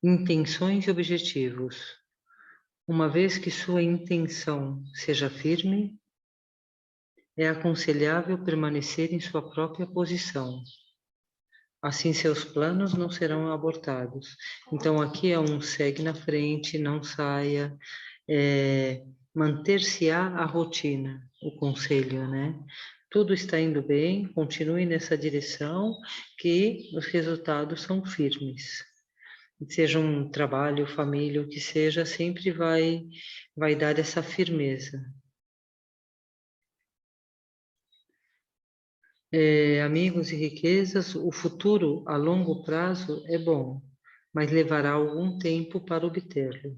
A: Intenções e objetivos. Uma vez que sua intenção seja firme, é aconselhável permanecer em sua própria posição. assim seus planos não serão abortados. Então, aqui é um segue na frente, não saia, manter-se-á a rotina, o conselho, né? Tudo está indo bem, continue nessa direção, que os resultados são firmes. Seja um trabalho, família, o que seja, sempre vai dar essa firmeza. Amigos e riquezas, o futuro a longo prazo é bom, mas levará algum tempo para obtê-lo.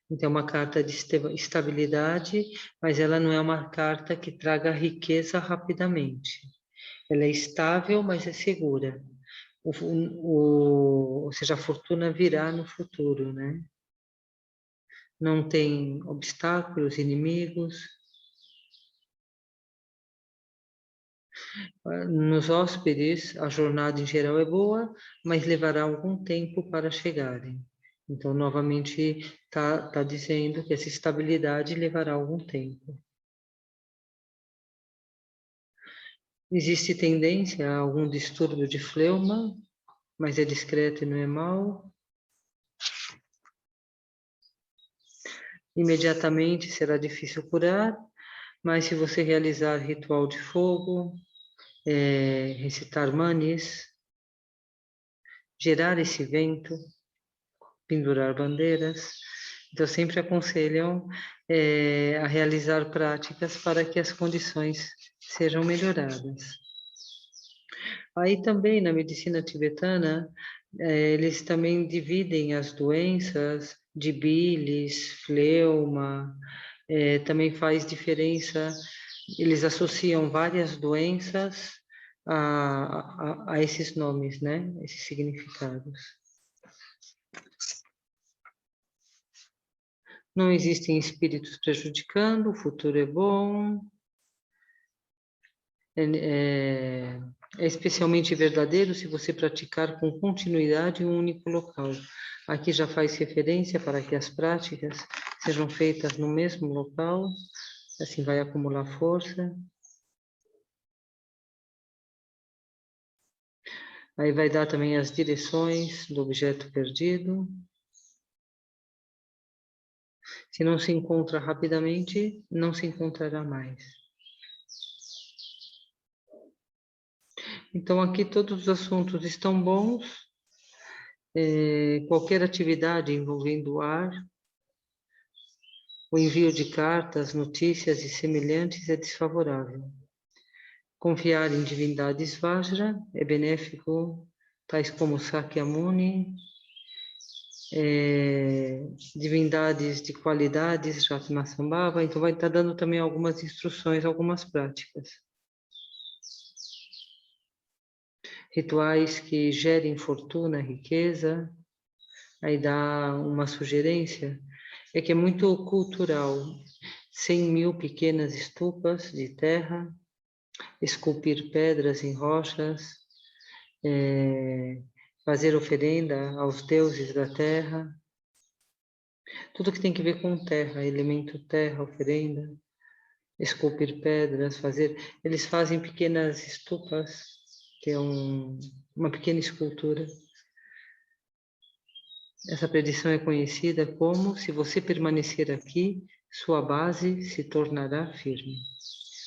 A: Então, é uma carta de estabilidade, mas ela não é uma carta que traga riqueza rapidamente. Ela é estável, mas é segura. Ou seja, a fortuna virá no futuro, né? Não tem obstáculos, inimigos. Nos hóspedes, a jornada em geral é boa, mas levará algum tempo para chegarem. Então, novamente, tá dizendo que essa estabilidade levará algum tempo. Existe tendência a algum distúrbio de fleuma, mas é discreto e não é mau. Imediatamente será difícil curar, mas se você realizar ritual de fogo, recitar manis, gerar esse vento, pendurar bandeiras, então sempre aconselham a realizar práticas para que as condições sejam melhoradas. Aí também na medicina tibetana, eles também dividem as doenças de bilis, fleuma, também faz diferença, eles associam várias doenças a esses nomes, né? Esses significados. Não existem espíritos prejudicando, o futuro é bom. É especialmente verdadeiro se você praticar com continuidade em um único local. Aqui já faz referência para que as práticas sejam feitas no mesmo local, assim vai acumular força. Aí vai dar também as direções do objeto perdido. Se não se encontra rapidamente, não se encontrará mais. Então, aqui todos os assuntos estão bons. Qualquer atividade envolvendo o ar, o envio de cartas, notícias e semelhantes é desfavorável. Confiar em divindades Vajra é benéfico, tais como Sakyamuni, divindades de qualidades, Ratnasambhava, então vai estar dando também algumas instruções, algumas práticas. Rituais que gerem fortuna, riqueza, aí dá uma sugerência, é que é muito cultural, 100.000 pequenas estupas de terra, esculpir pedras em rochas, fazer oferenda aos deuses da terra, tudo que tem que ver com terra, elemento terra, oferenda, esculpir pedras, eles fazem pequenas estupas, que é uma pequena escultura. Essa predição é conhecida como: se você permanecer aqui, sua base se tornará firme.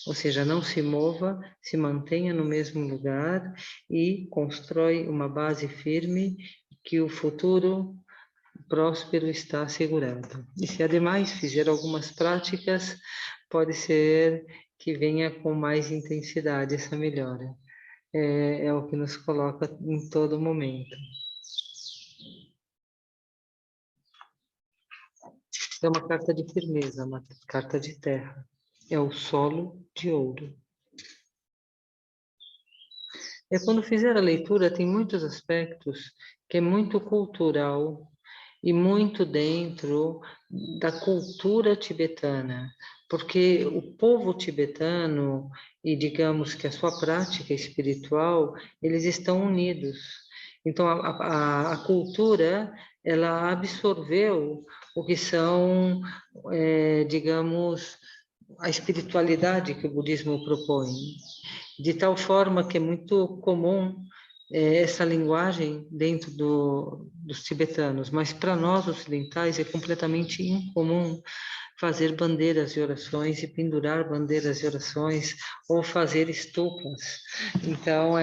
A: Ou seja, não se mova, se mantenha no mesmo lugar e constrói uma base firme que o futuro próspero está assegurado. E se ademais fizer algumas práticas, pode ser que venha com mais intensidade essa melhora. É o que nos coloca em todo momento. É uma carta de firmeza, uma carta de terra. É o solo de ouro. Quando fizer a leitura, tem muitos aspectos que é muito cultural e muito dentro da cultura tibetana, porque o povo tibetano e digamos que a sua prática espiritual, eles estão unidos. Então a cultura, ela absorveu o que são, digamos, a espiritualidade que o budismo propõe, de tal forma que é muito comum essa linguagem dentro dos tibetanos, mas para nós ocidentais é completamente incomum fazer bandeiras de orações e pendurar bandeiras de orações ou fazer estupas. Então,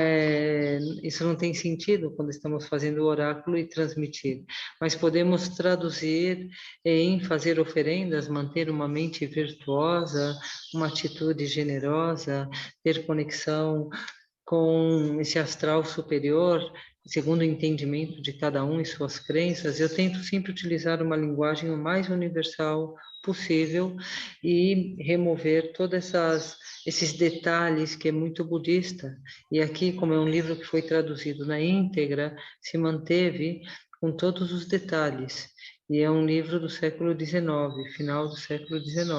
A: isso não tem sentido quando estamos fazendo o oráculo e transmitir, mas podemos traduzir em fazer oferendas, manter uma mente virtuosa, uma atitude generosa, ter conexão com esse astral superior, segundo o entendimento de cada um e suas crenças. Eu tento sempre utilizar uma linguagem o mais universal possível e remover todos esses detalhes que é muito budista. E aqui, como é um livro que foi traduzido na íntegra, se manteve com todos os detalhes. E é um livro do século XIX, final do século XIX.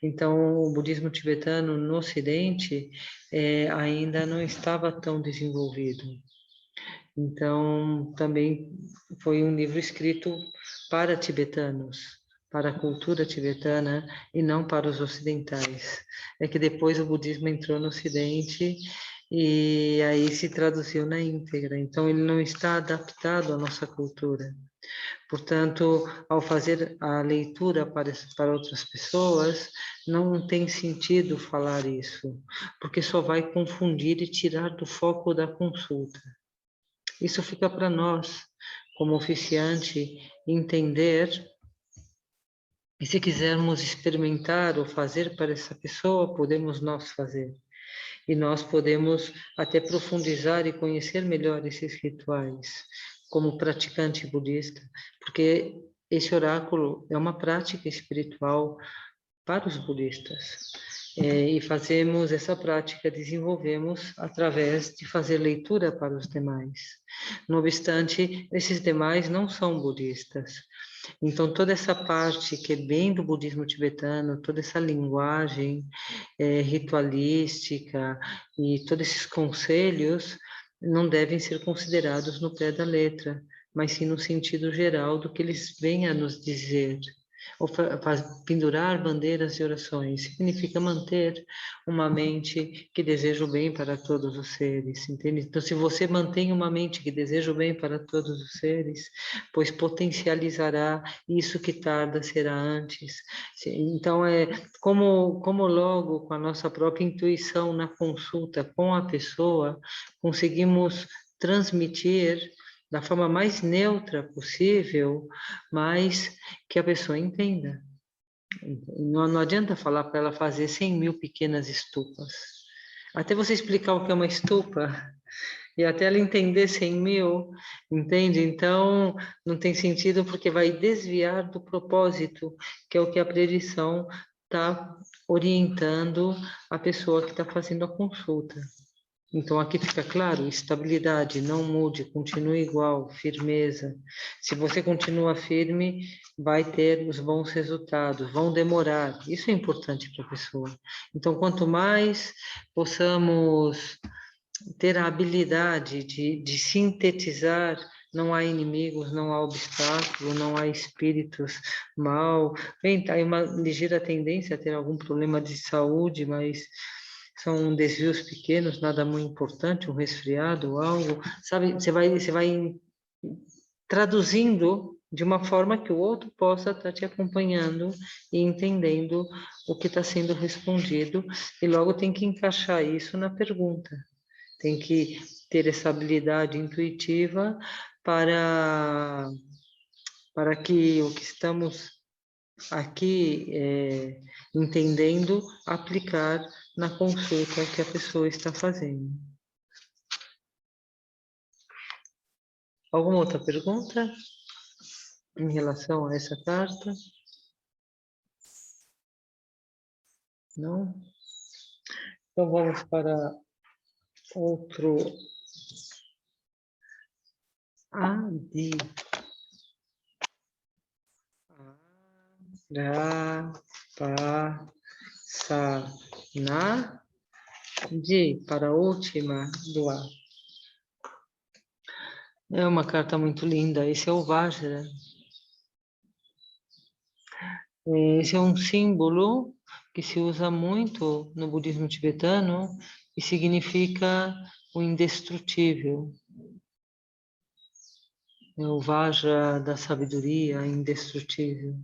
A: Então, o budismo tibetano no Ocidente ainda não estava tão desenvolvido. Então, também foi um livro escrito para tibetanos, para a cultura tibetana e não para os ocidentais. É que depois o budismo entrou no Ocidente e aí se traduziu na íntegra. Então, ele não está adaptado à nossa cultura. Portanto, ao fazer a leitura para outras pessoas, não tem sentido falar isso, porque só vai confundir e tirar do foco da consulta. Isso fica para nós, como oficiante, entender. E se quisermos experimentar ou fazer para essa pessoa, podemos nós fazer. E nós podemos até profundizar e conhecer melhor esses rituais, como praticante budista, porque esse oráculo é uma prática espiritual para os budistas. E fazemos essa prática, desenvolvemos através de fazer leitura para os demais. Não obstante, esses demais não são budistas. Então, toda essa parte que é bem do budismo tibetano, toda essa linguagem ritualística e todos esses conselhos não devem ser considerados no pé da letra, mas sim no sentido geral do que eles vêm a nos dizer. Ou pendurar bandeiras de orações significa manter uma mente que deseja o bem para todos os seres, entende? Então, se você mantém uma mente que deseja o bem para todos os seres, pois potencializará isso que tarda será antes. Então, como logo com a nossa própria intuição na consulta com a pessoa, conseguimos transmitir da forma mais neutra possível, mas que a pessoa entenda. Não adianta falar para ela fazer 100.000 pequenas estupas. Até você explicar o que é uma estupa, e até ela entender 100.000, entende? Então, não tem sentido porque vai desviar do propósito, que é o que a predição está orientando a pessoa que está fazendo a consulta. Então, aqui fica claro, estabilidade, não mude, continue igual, firmeza. Se você continua firme, vai ter os bons resultados, vão demorar. Isso é importante para a pessoa. Então, quanto mais possamos ter a habilidade de sintetizar, não há inimigos, não há obstáculo, não há espíritos mal. Bem, tá aí uma ligeira tendência a ter algum problema de saúde, mas são desvios pequenos, nada muito importante, um resfriado, algo, sabe? Você vai traduzindo de uma forma que o outro possa estar te acompanhando e entendendo o que está sendo respondido, e logo tem que encaixar isso na pergunta. Tem que ter essa habilidade intuitiva para que o que estamos aqui entendendo, aplicar na consulta que a pessoa está fazendo. Alguma outra pergunta em relação a essa carta? Não? Então vamos para outro Adi. Parapasana de para a última do ar. É uma carta muito linda. Esse é o Vajra. Esse é um símbolo que se usa muito no budismo tibetano e e significa o indestrutível. É o Vajra da sabedoria indestrutível.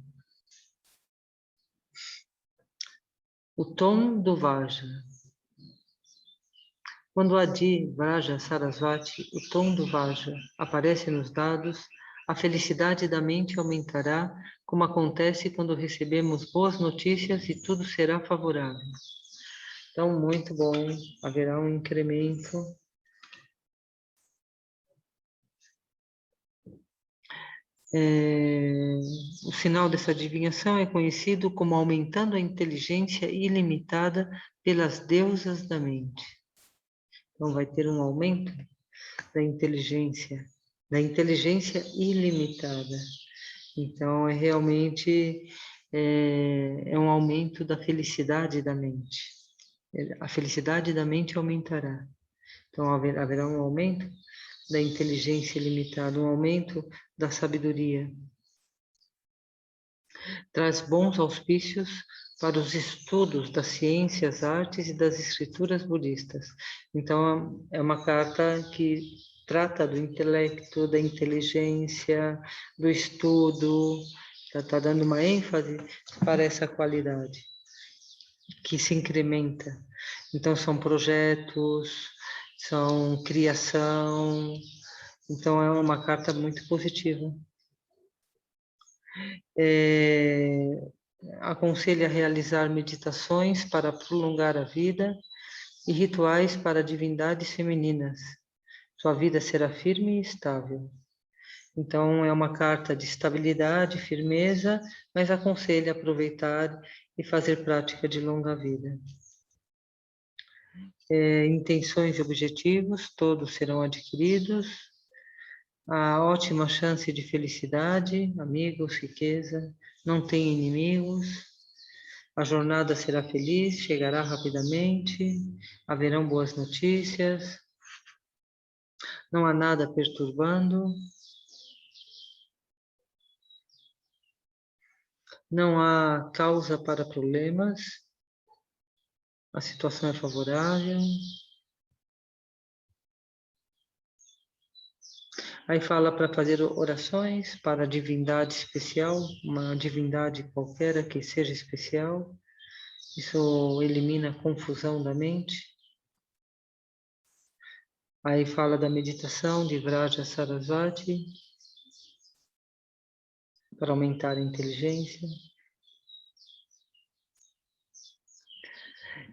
A: O tom do Vajra. Quando Adi, Vraja, Sarasvati, o tom do Vajra, aparece nos dados, a felicidade da mente aumentará, como acontece quando recebemos boas notícias e tudo será favorável. Então, muito bom, haverá um incremento. O sinal dessa adivinhação é conhecido como aumentando a inteligência ilimitada pelas deusas da mente. Então, vai ter um aumento da inteligência ilimitada. Então, realmente é um aumento da felicidade da mente. A felicidade da mente aumentará. Então, haverá um aumento da inteligência ilimitada, um aumento da sabedoria. Traz bons auspícios para os estudos das ciências, artes e das escrituras budistas. Então, é uma carta que trata do intelecto, da inteligência, do estudo, está dando uma ênfase para essa qualidade, que se incrementa. Então, são projetos, são criação, então é uma carta muito positiva. Aconselha a realizar meditações para prolongar a vida e rituais para divindades femininas. Sua vida será firme e estável. Então, é uma carta de estabilidade, firmeza, mas aconselha a aproveitar e fazer prática de longa vida. Intenções e objetivos, todos serão adquiridos. A ótima chance de felicidade, amigos, riqueza, não tem inimigos. A jornada será feliz, chegará rapidamente, haverão boas notícias, não há nada perturbando, não há causa para problemas, a situação é favorável. Aí fala para fazer orações para a divindade especial, uma divindade qualquer que seja especial. Isso elimina a confusão da mente. Aí fala da meditação de Vraja Sarasvati, para aumentar a inteligência.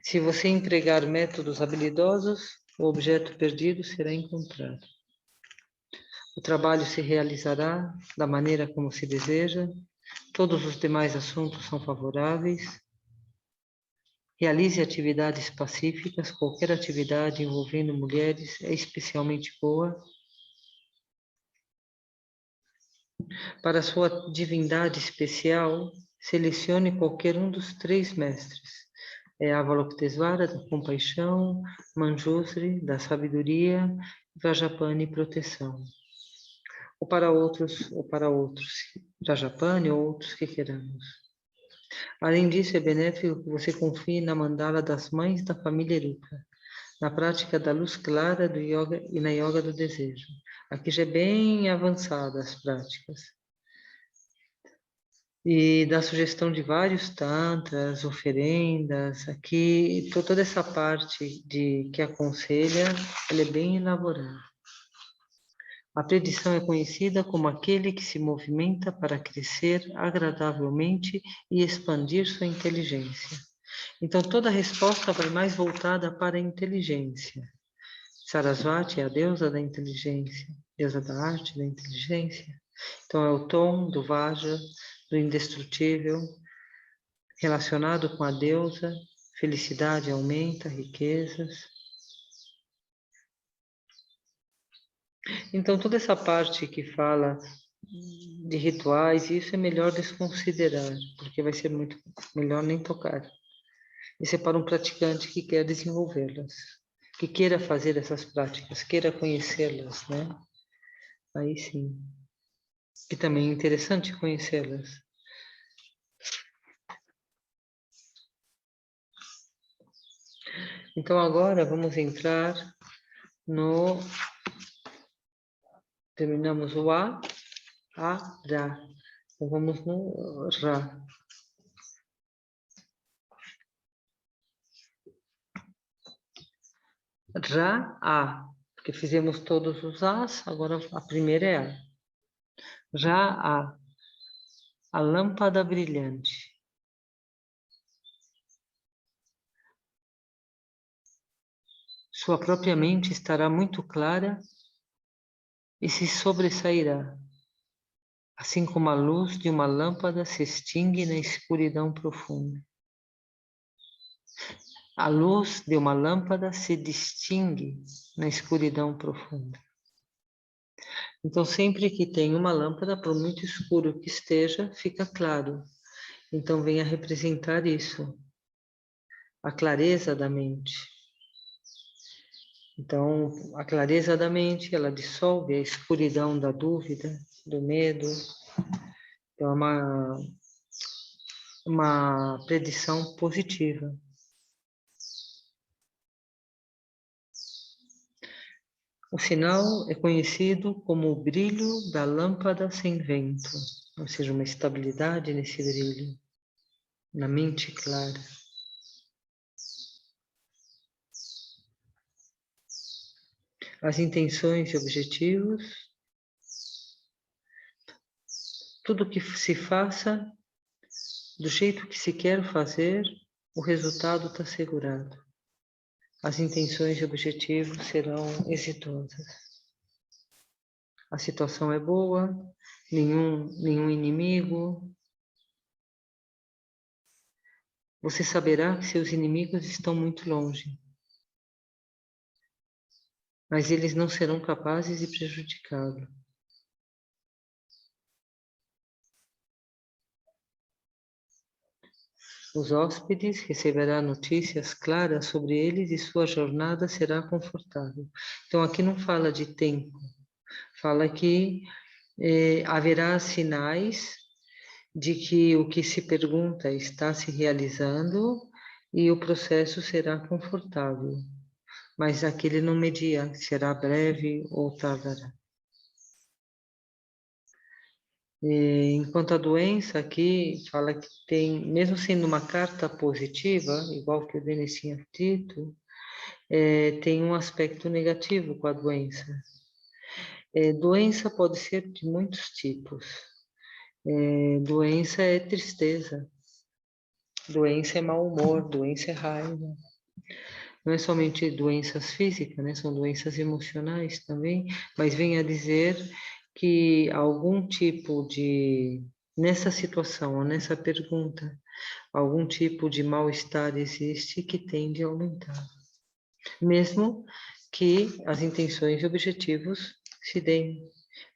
A: Se você empregar métodos habilidosos, o objeto perdido será encontrado. O trabalho se realizará da maneira como se deseja, todos os demais assuntos são favoráveis. Realize atividades pacíficas, qualquer atividade envolvendo mulheres é especialmente boa. Para sua divindade especial, selecione qualquer um dos 3 mestres. Avalokitesvara, da compaixão, Manjusri, da sabedoria, Vrajapani, proteção. Ou para outros, Vrajapani ou outros que queramos. Além disso, é benéfico que você confie na mandala das mães da família Erupa, na prática da luz clara do yoga e na yoga do desejo. Aqui já é bem avançada as práticas. E da sugestão de vários tantras, oferendas, aqui toda essa parte que aconselha, ela é bem elaborada. A predição é conhecida como aquele que se movimenta para crescer agradavelmente e expandir sua inteligência. Então, toda a resposta vai mais voltada para a inteligência. Sarasvati é a deusa da inteligência, deusa da arte, da inteligência. Então, é o tom do Vajra, do indestrutível, relacionado com a deusa, felicidade aumenta, riquezas. Então, toda essa parte que fala de rituais, isso é melhor desconsiderar, porque vai ser muito melhor nem tocar. Isso é para um praticante que quer desenvolvê-las, que queira fazer essas práticas, queira conhecê-las, né? Aí sim. Que também é interessante conhecê-las. Então agora vamos entrar no... Terminamos o A, Ra. Então vamos no Ra. Ra, A. Porque fizemos todos os As, agora a primeira é A. Ra, a lâmpada brilhante. Sua própria mente estará muito clara e se sobressairá, assim como a luz de uma lâmpada se extingue na escuridão profunda. A luz de uma lâmpada se distingue na escuridão profunda. Então, sempre que tem uma lâmpada, por muito escuro que esteja, fica claro. Então, venha representar isso, a clareza da mente. Então, a clareza da mente, ela dissolve a escuridão da dúvida, do medo. Então, é uma predição positiva. O sinal é conhecido como o brilho da lâmpada sem vento, ou seja, uma estabilidade nesse brilho, na mente clara. As intenções e objetivos, tudo que se faça do jeito que se quer fazer, o resultado está assegurado. As intenções e objetivos serão exitosas. A situação é boa, nenhum inimigo. Você saberá que seus inimigos estão muito longe, mas eles não serão capazes de prejudicá-lo. Os hóspedes receberão notícias claras sobre eles e sua jornada será confortável. Então, aqui não fala de tempo, fala que haverá sinais de que o que se pergunta está se realizando e o processo será confortável. Mas aqui ele não media, será breve ou tardará. Enquanto a doença aqui fala que tem, mesmo sendo uma carta positiva, igual que o Denis tinha dito, tem um aspecto negativo com a doença. Doença pode ser de muitos tipos. Doença é tristeza, doença é mau humor, doença é raiva. Não é somente doenças físicas, né? São doenças emocionais também, mas vem a dizer que algum tipo de, nessa situação, ou nessa pergunta, algum tipo de mal-estar existe que tende a aumentar. Mesmo que as intenções e objetivos se deem,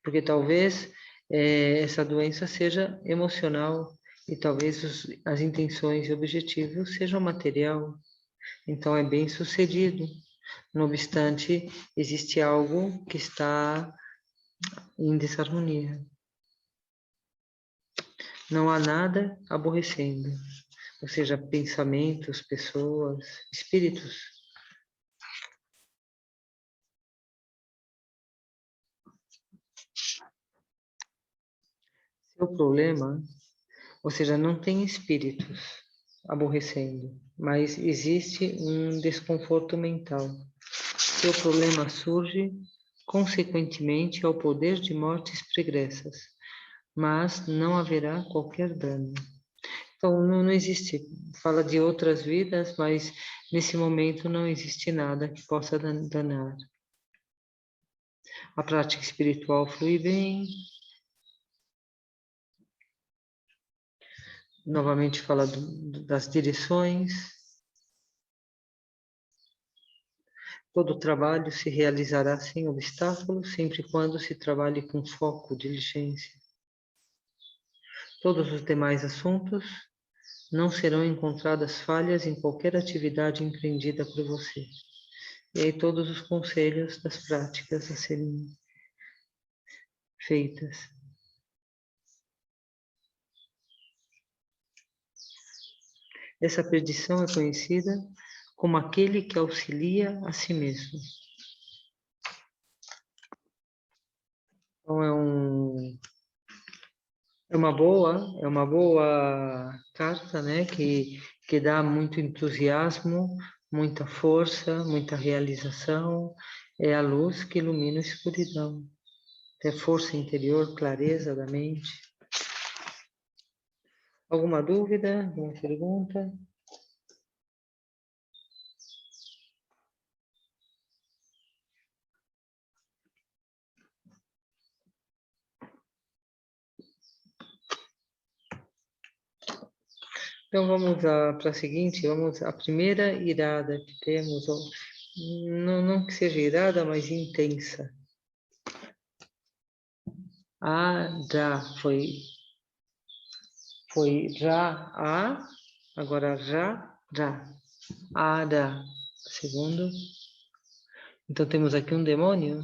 A: porque talvez essa doença seja emocional e talvez as intenções e objetivos sejam material. Então é bem sucedido. Não obstante, existe algo que está em desarmonia. Não há nada aborrecendo, ou seja, pensamentos, pessoas, espíritos. Seu problema, ou seja, não tem espíritos aborrecendo, mas existe um desconforto mental. Seu problema surge consequentemente ao poder de mortes pregressas, mas não haverá qualquer dano. Então, não existe, fala de outras vidas, mas nesse momento não existe nada que possa danar. A prática espiritual flui bem. Novamente fala das direções. Todo o trabalho se realizará sem obstáculos, sempre e quando se trabalhe com foco, diligência. Todos os demais assuntos não serão encontradas falhas em qualquer atividade empreendida por você. E aí todos os conselhos das práticas a serem feitas. Essa perdição é conhecida como aquele que auxilia a si mesmo. Então é uma boa carta, né? Que dá muito entusiasmo, muita força, muita realização. É a luz que ilumina a escuridão. É força interior, clareza da mente. Alguma dúvida? Alguma pergunta? Então vamos para a seguinte, vamos a primeira irada que temos, não que seja irada, mas intensa. Ada foi já agora já. Ada, segundo. Então temos aqui um demônio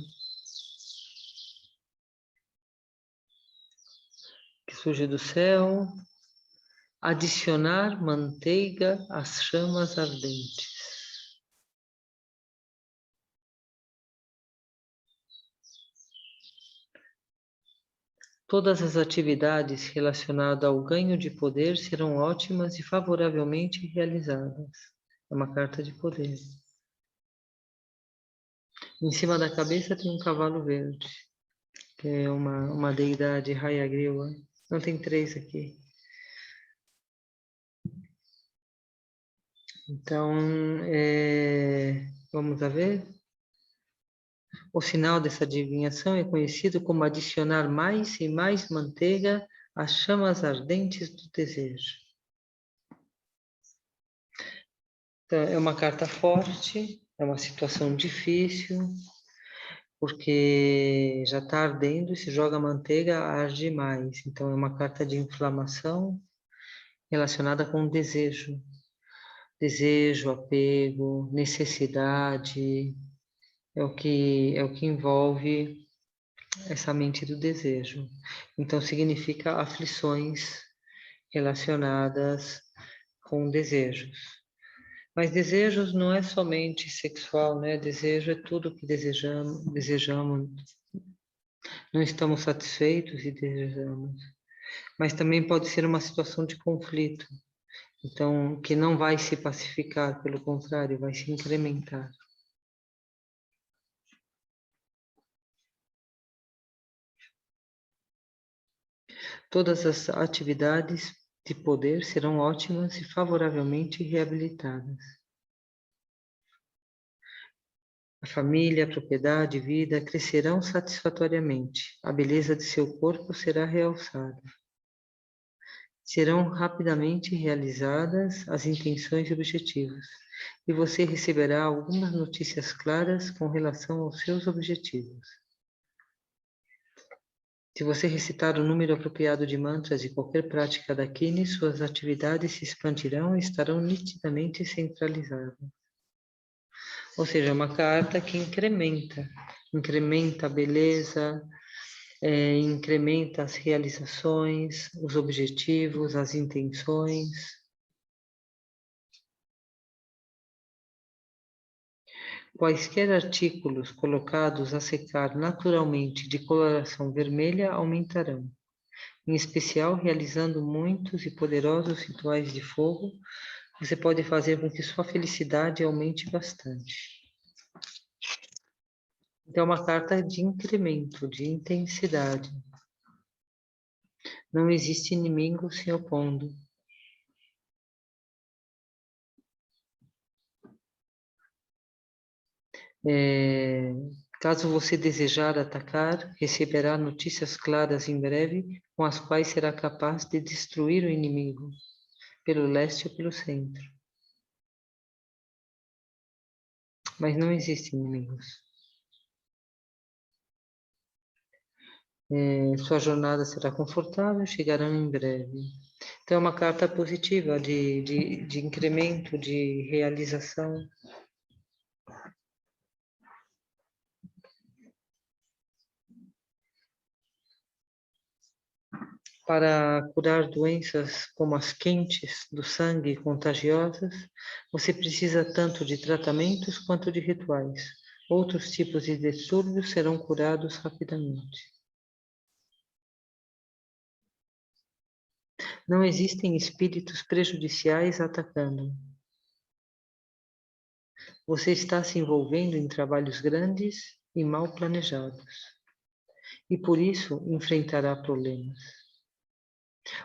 A: que surge do céu. Adicionar manteiga às chamas ardentes. Todas as atividades relacionadas ao ganho de poder serão ótimas e favoravelmente realizadas. É uma carta de poder. Em cima da cabeça tem um cavalo verde, que é uma deidade Hayagriva. Não, tem 3 aqui. Então, vamos a ver. O sinal dessa adivinhação é conhecido como adicionar mais e mais manteiga às chamas ardentes do desejo. Então, é uma carta forte, é uma situação difícil, porque já está ardendo e se joga manteiga, arde mais. Então, é uma carta de inflamação relacionada com o desejo. Desejo, apego, necessidade, é o que envolve essa mente do desejo. Então, significa aflições relacionadas com desejos. Mas desejos não é somente sexual, né? Desejo é tudo que desejamos, não estamos satisfeitos e desejamos. Mas também pode ser uma situação de conflito. Então, que não vai se pacificar, pelo contrário, vai se incrementar. Todas as atividades de poder serão ótimas e favoravelmente reabilitadas. A família, a propriedade, a vida crescerão satisfatoriamente. A beleza de seu corpo será realçada. Serão rapidamente realizadas as intenções e objetivos, e você receberá algumas notícias claras com relação aos seus objetivos. Se você recitar o número apropriado de mantras de qualquer prática da Kini, suas atividades se expandirão e estarão nitidamente centralizadas. Ou seja, é uma carta que incrementa a beleza, incrementa as realizações, os objetivos, as intenções. Quaisquer artículos colocados a secar naturalmente de coloração vermelha aumentarão, em especial realizando muitos e poderosos rituais de fogo. Você pode fazer com que sua felicidade aumente bastante. Então, é uma carta de incremento, de intensidade. Não existe inimigo se opondo. Caso você desejar atacar, receberá notícias claras em breve, com as quais será capaz de destruir o inimigo, pelo leste ou pelo centro. Mas não existem inimigos. Sua jornada será confortável, chegarão em breve. Então, é uma carta positiva de incremento, de realização. para curar doenças como as quentes do sangue contagiosas, você precisa tanto de tratamentos quanto de rituais. Outros tipos de distúrbios serão curados rapidamente. Não existem espíritos prejudiciais atacando. Você está se envolvendo em trabalhos grandes e mal planejados. E por isso enfrentará problemas.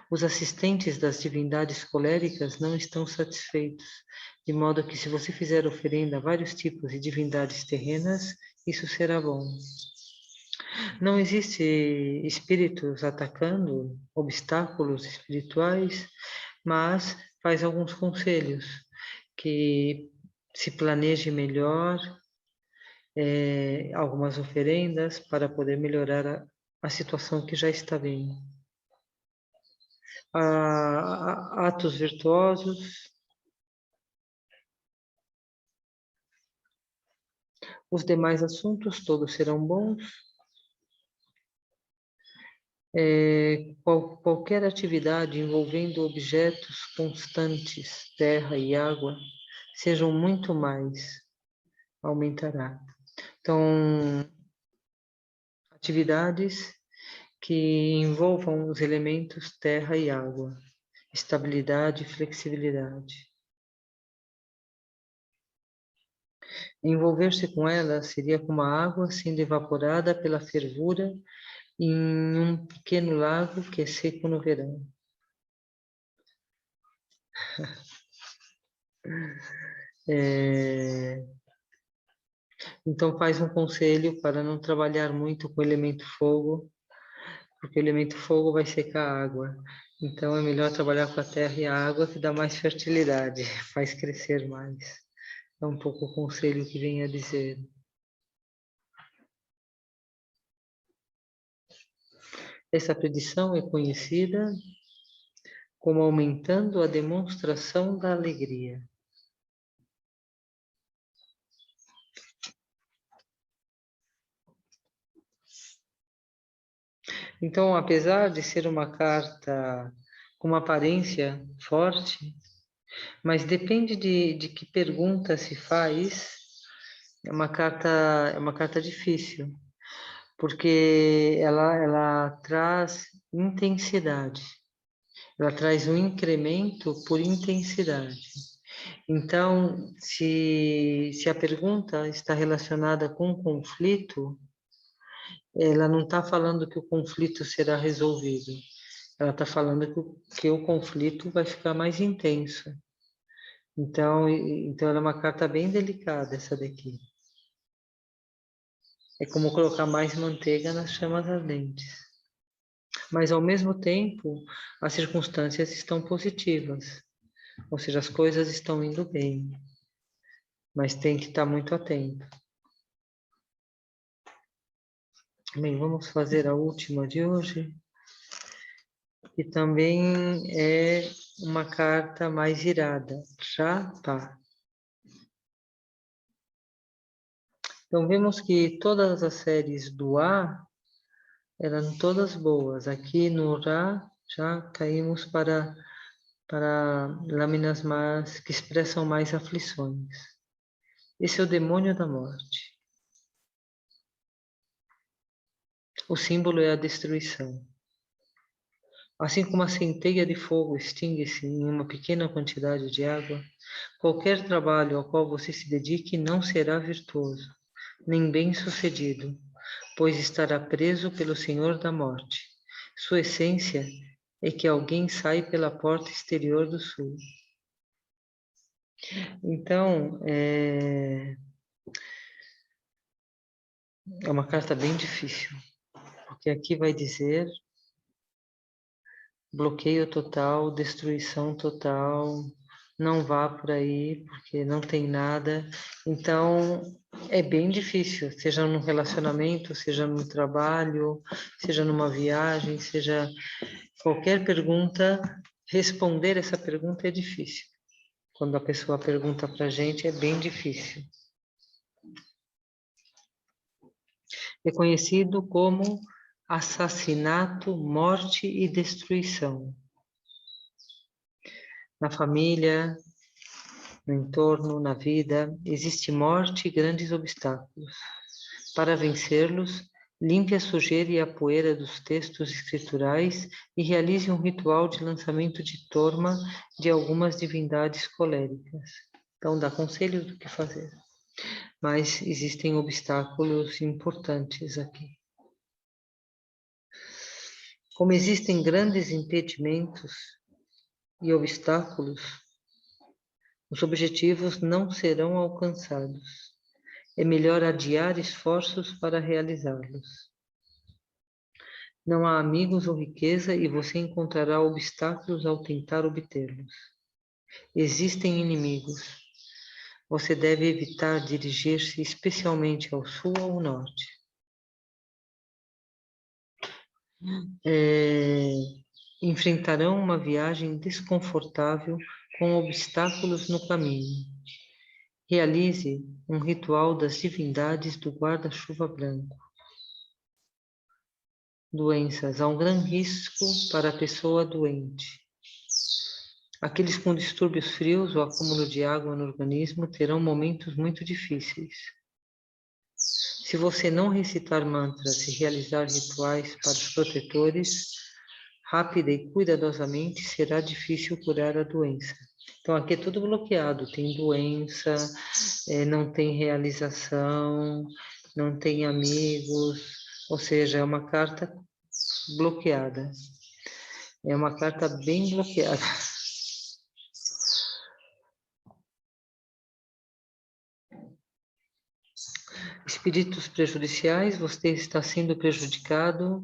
A: Os assistentes das divindades coléricas não estão satisfeitos, de modo que se você fizer oferenda a vários tipos de divindades terrenas, isso será bom. Não existe espíritos atacando, obstáculos espirituais, mas faz alguns conselhos, que se planeje melhor, algumas oferendas para poder melhorar a situação que já está bem. Atos virtuosos. Os demais assuntos todos serão bons. Qualquer atividade envolvendo objetos constantes, terra e água, sejam muito mais, aumentará. Então, atividades que envolvam os elementos terra e água, estabilidade e flexibilidade. Envolver-se com ela seria como a água sendo evaporada pela fervura em um pequeno lago que é seco no verão. Então faz um conselho para não trabalhar muito com o elemento fogo, porque o elemento fogo vai secar a água. Então é melhor trabalhar com a terra e a água, que dá mais fertilidade, faz crescer mais. É um pouco o conselho que vem a dizer. Essa predição é conhecida como aumentando a demonstração da alegria. Então, apesar de ser uma carta com uma aparência forte, mas depende de que pergunta se faz, é uma carta difícil, porque ela traz intensidade, ela traz um incremento por intensidade. Então, se a pergunta está relacionada com o conflito, ela não está falando que o conflito será resolvido. Ela está falando que o conflito vai ficar mais intenso. Então ela é uma carta bem delicada, essa daqui. É como colocar mais manteiga nas chamas ardentes. Mas, ao mesmo tempo, as circunstâncias estão positivas. Ou seja, as coisas estão indo bem. Mas tem que estar muito atento. Bem, vamos fazer a última de hoje. Que também é uma carta mais irada. Já tá. Então, vemos que todas as séries do A eram todas boas. Aqui no Rá já caímos para lâminas más que expressam mais aflições. Esse é o demônio da morte. O símbolo é a destruição. Assim como a centelha de fogo extingue-se em uma pequena quantidade de água, qualquer trabalho ao qual você se dedique não será virtuoso, nem bem-sucedido, pois estará preso pelo Senhor da morte. Sua essência é que alguém sai pela porta exterior do sul. Então, é uma carta bem difícil, porque aqui vai dizer bloqueio total, destruição total, não vá por aí, porque não tem nada. Então, é bem difícil, seja no relacionamento, seja no trabalho, seja numa viagem, seja qualquer pergunta, responder essa pergunta é difícil. Quando a pessoa pergunta para a gente, é bem difícil. É conhecido como assassinato, morte e destruição. Na família, no entorno, na vida, existe morte e grandes obstáculos. Para vencê-los, limpe a sujeira e a poeira dos textos escriturais e realize um ritual de lançamento de torma de algumas divindades coléricas. Então, dá conselhos do que fazer. Mas existem obstáculos importantes aqui. Como existem grandes impedimentos e obstáculos, os objetivos não serão alcançados. É melhor adiar esforços para realizá-los. Não há amigos ou riqueza e você encontrará obstáculos ao tentar obtê-los. Existem inimigos. Você deve evitar dirigir-se especialmente ao sul ou ao norte. Enfrentarão uma viagem desconfortável com obstáculos no caminho. Realize um ritual das divindades do guarda-chuva branco. Doenças. Há um grande risco para a pessoa doente. Aqueles com distúrbios frios ou acúmulo de água no organismo terão momentos muito difíceis. Se você não recitar mantras e realizar rituais para os protetores, rápida e cuidadosamente será difícil curar a doença. Então aqui é tudo bloqueado, tem doença, não tem realização, não tem amigos, ou seja, é uma carta bloqueada. É uma carta bem bloqueada. Espíritos prejudiciais, você está sendo prejudicado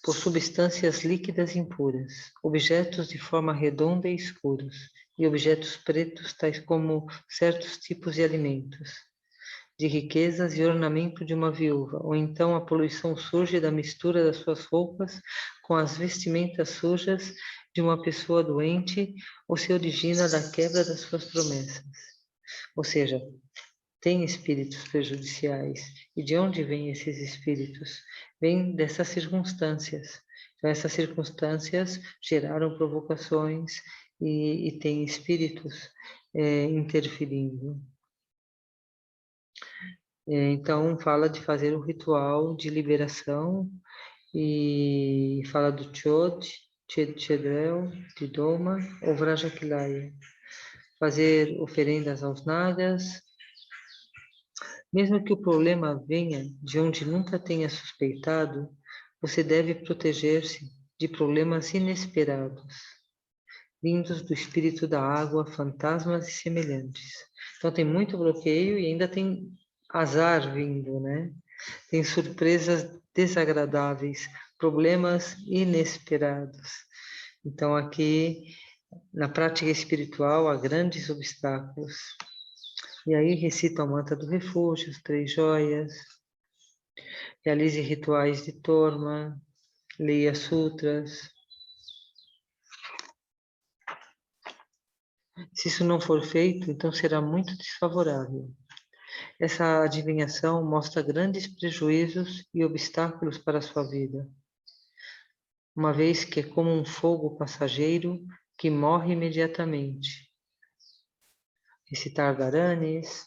A: por substâncias líquidas impuras, objetos de forma redonda e escuros, e objetos pretos, tais como certos tipos de alimentos, de riquezas e ornamento de uma viúva, ou então a poluição surge da mistura das suas roupas com as vestimentas sujas de uma pessoa doente, ou se origina da quebra das suas promessas. Ou seja, tem espíritos prejudiciais. E de onde vêm esses espíritos? Vêm dessas circunstâncias. Então, essas circunstâncias geraram provocações e tem espíritos interferindo. Então, fala de fazer um ritual de liberação e fala do Chod, Chedrel, de Doma ou Vrajakilaya. Fazer oferendas aos nagas. Mesmo que o problema venha de onde nunca tenha suspeitado, você deve proteger-se de problemas inesperados, vindos do espírito da água, fantasmas e semelhantes. Então tem muito bloqueio e ainda tem azar vindo, né? Tem surpresas desagradáveis, problemas inesperados. Então aqui, na prática espiritual, há grandes obstáculos. E aí recita o mantra do refúgio, as 3 joias, realize rituais de torma, leia sutras. Se isso não for feito, então será muito desfavorável. Essa adivinhação mostra grandes prejuízos e obstáculos para a sua vida, uma vez que é como um fogo passageiro que morre imediatamente. Recitar Dharanis.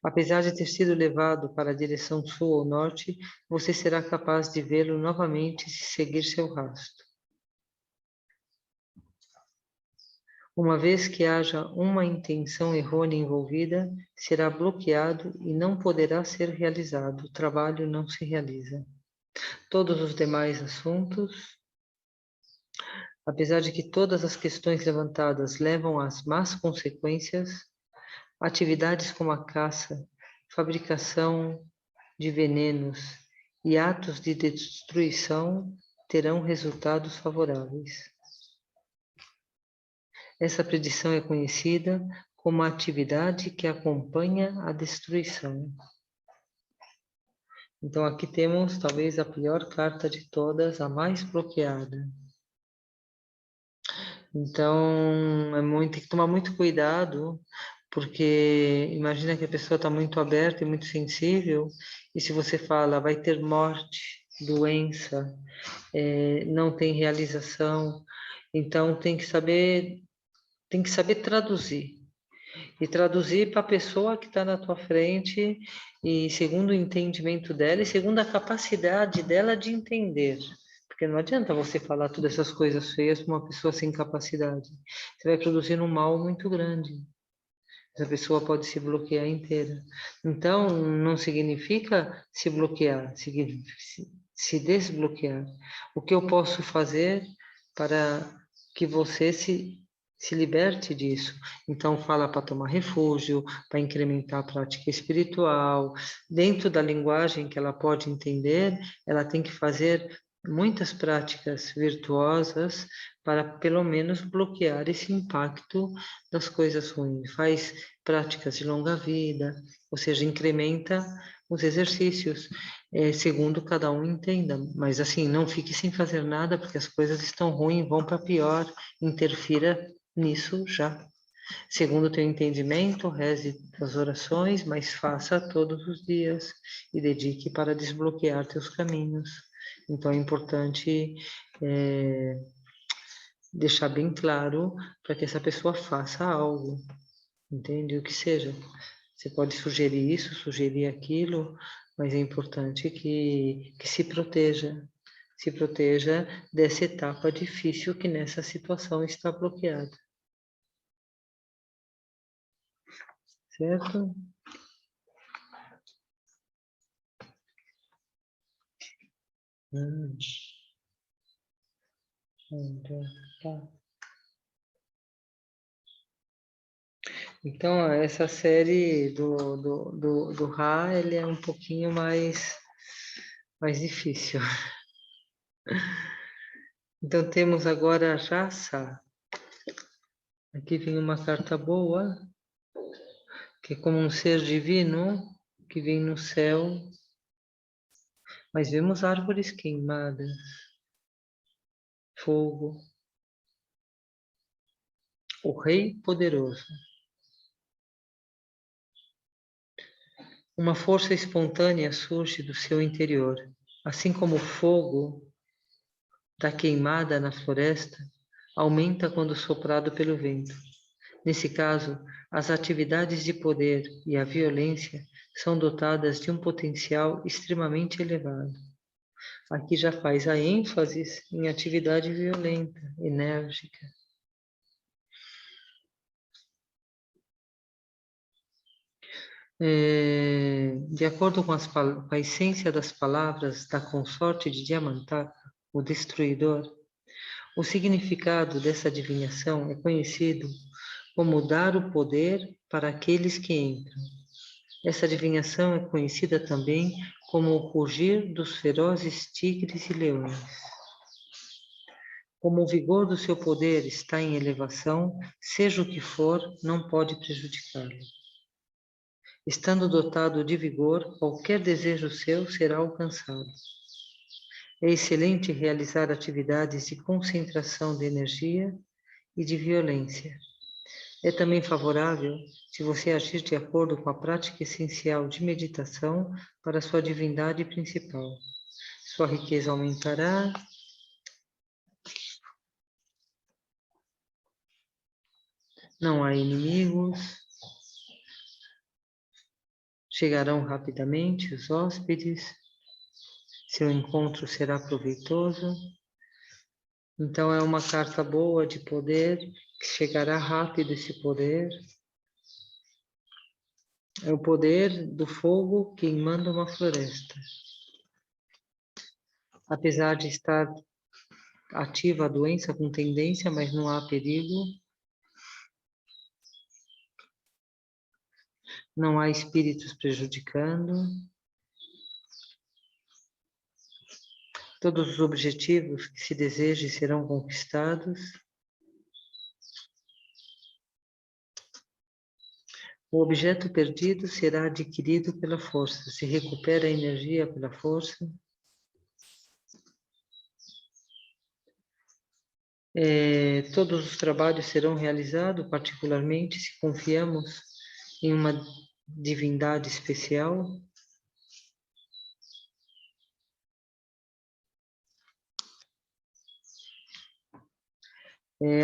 A: Apesar de ter sido levado para a direção sul ou norte, você será capaz de vê-lo novamente se seguir seu rastro. Uma vez que haja uma intenção errônea envolvida, será bloqueado e não poderá ser realizado. O trabalho não se realiza. Todos os demais assuntos, apesar de que todas as questões levantadas levam às más consequências, atividades como a caça, fabricação de venenos e atos de destruição terão resultados favoráveis. Essa predição é conhecida como a atividade que acompanha a destruição. Então aqui temos talvez a pior carta de todas, a mais bloqueada. Então tem que tomar muito cuidado, porque imagina que a pessoa está muito aberta e muito sensível, e se você fala vai ter morte, doença, não tem realização. Então tem que saber traduzir. E traduzir para a pessoa que está na tua frente, e segundo o entendimento dela, e segundo a capacidade dela de entender. Porque não adianta você falar todas essas coisas feias para uma pessoa sem capacidade. Você vai produzir um mal muito grande. Essa pessoa pode se bloquear inteira. Então, não significa se bloquear, significa se desbloquear. O que eu posso fazer para que você se liberte disso? Então, fala para tomar refúgio, para incrementar a prática espiritual. Dentro da linguagem que ela pode entender, ela tem que fazer muitas práticas virtuosas para, pelo menos, bloquear esse impacto das coisas ruins. Faz práticas de longa vida, ou seja, incrementa os exercícios, segundo cada um entenda. Mas assim, não fique sem fazer nada, porque as coisas estão ruins, vão para pior. Interfira nisso já. Segundo o teu entendimento, reze as orações, mas faça todos os dias e dedique para desbloquear teus caminhos. Então é importante deixar bem claro para que essa pessoa faça algo, entende? O que seja. Você pode sugerir isso, sugerir aquilo, mas é importante que se proteja dessa etapa difícil que nessa situação está bloqueada. Certo? Tá. Então, essa série do Ra, ele é um pouquinho mais difícil. Então, temos agora a Jasa. Aqui vem uma carta boa, que é como um ser divino que vem no céu. Mas vemos árvores queimadas, fogo, o Rei Poderoso. Uma força espontânea surge do seu interior, assim como o fogo da queimada na floresta aumenta quando soprado pelo vento. Nesse caso, as atividades de poder e a violência são dotadas de um potencial extremamente elevado. Aqui já faz a ênfase em atividade violenta, enérgica. De acordo com a essência das palavras da consorte de Diamantaka, o destruidor, o significado dessa adivinhação é conhecido como dar o poder para aqueles que entram. Essa adivinhação é conhecida também como o rugir dos ferozes tigres e leões. Como o vigor do seu poder está em elevação, seja o que for, não pode prejudicá-lo. Estando dotado de vigor, qualquer desejo seu será alcançado. É excelente realizar atividades de concentração de energia e de violência. É também favorável se você agir de acordo com a prática essencial de meditação para sua divindade principal. Sua riqueza aumentará. Não há inimigos. Chegarão rapidamente os hóspedes. Seu encontro será proveitoso. Então é uma carta boa de poder, que chegará rápido esse poder. É o poder do fogo queimando uma floresta. Apesar de estar ativa a doença com tendência, mas não há perigo. Não há espíritos prejudicando. Todos os objetivos que se deseje serão conquistados. O objeto perdido será adquirido pela força. Se recupera a energia pela força. Todos os trabalhos serão realizados, particularmente se confiamos em uma divindade especial.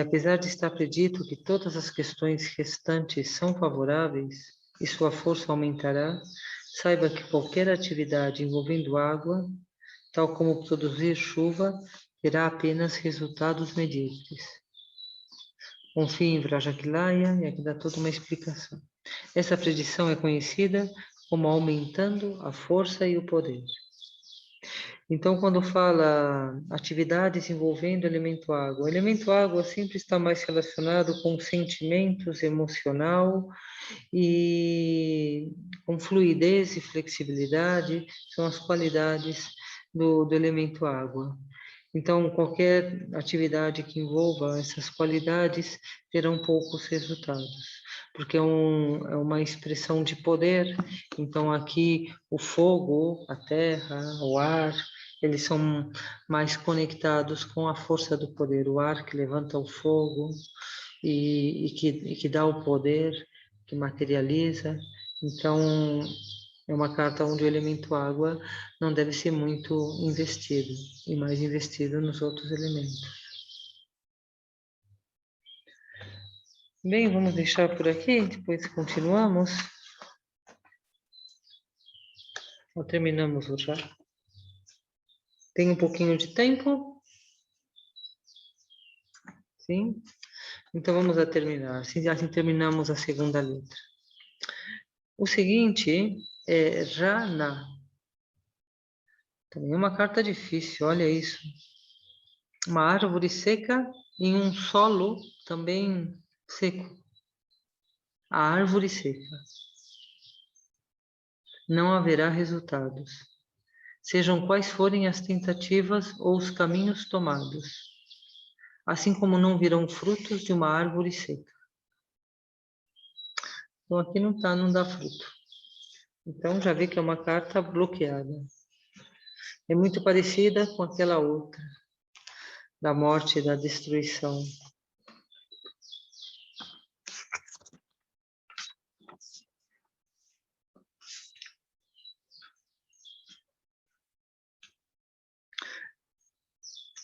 A: Apesar de estar predito que todas as questões restantes são favoráveis e sua força aumentará, saiba que qualquer atividade envolvendo água, tal como produzir chuva, terá apenas resultados medíocres. Confie em Vrajakilaya, e aqui dá toda uma explicação. Essa predição é conhecida como aumentando a força e o poder. Então, quando fala atividades envolvendo o elemento água sempre está mais relacionado com sentimentos, emocional e com fluidez e flexibilidade, são as qualidades do elemento água. Então, qualquer atividade que envolva essas qualidades terão poucos resultados, porque é uma expressão de poder. Então, aqui, o fogo, a terra, o ar, eles são mais conectados com a força do poder. O ar que levanta o fogo e que dá o poder, que materializa. Então, é uma carta onde o elemento água não deve ser muito investido, e mais investido nos outros elementos. Bem, vamos deixar por aqui, depois continuamos. Ou terminamos já? Tem um pouquinho de tempo? Sim? Então vamos a terminar. Assim terminamos a segunda letra. O seguinte é Rana. Também é uma carta difícil, olha isso. Uma árvore seca em um solo também seco. A árvore seca. Não haverá resultados, sejam quais forem as tentativas ou os caminhos tomados, assim como não virão frutos de uma árvore seca. Então aqui não dá fruto. Então já vê que é uma carta bloqueada. É muito parecida com aquela outra, da morte e da destruição.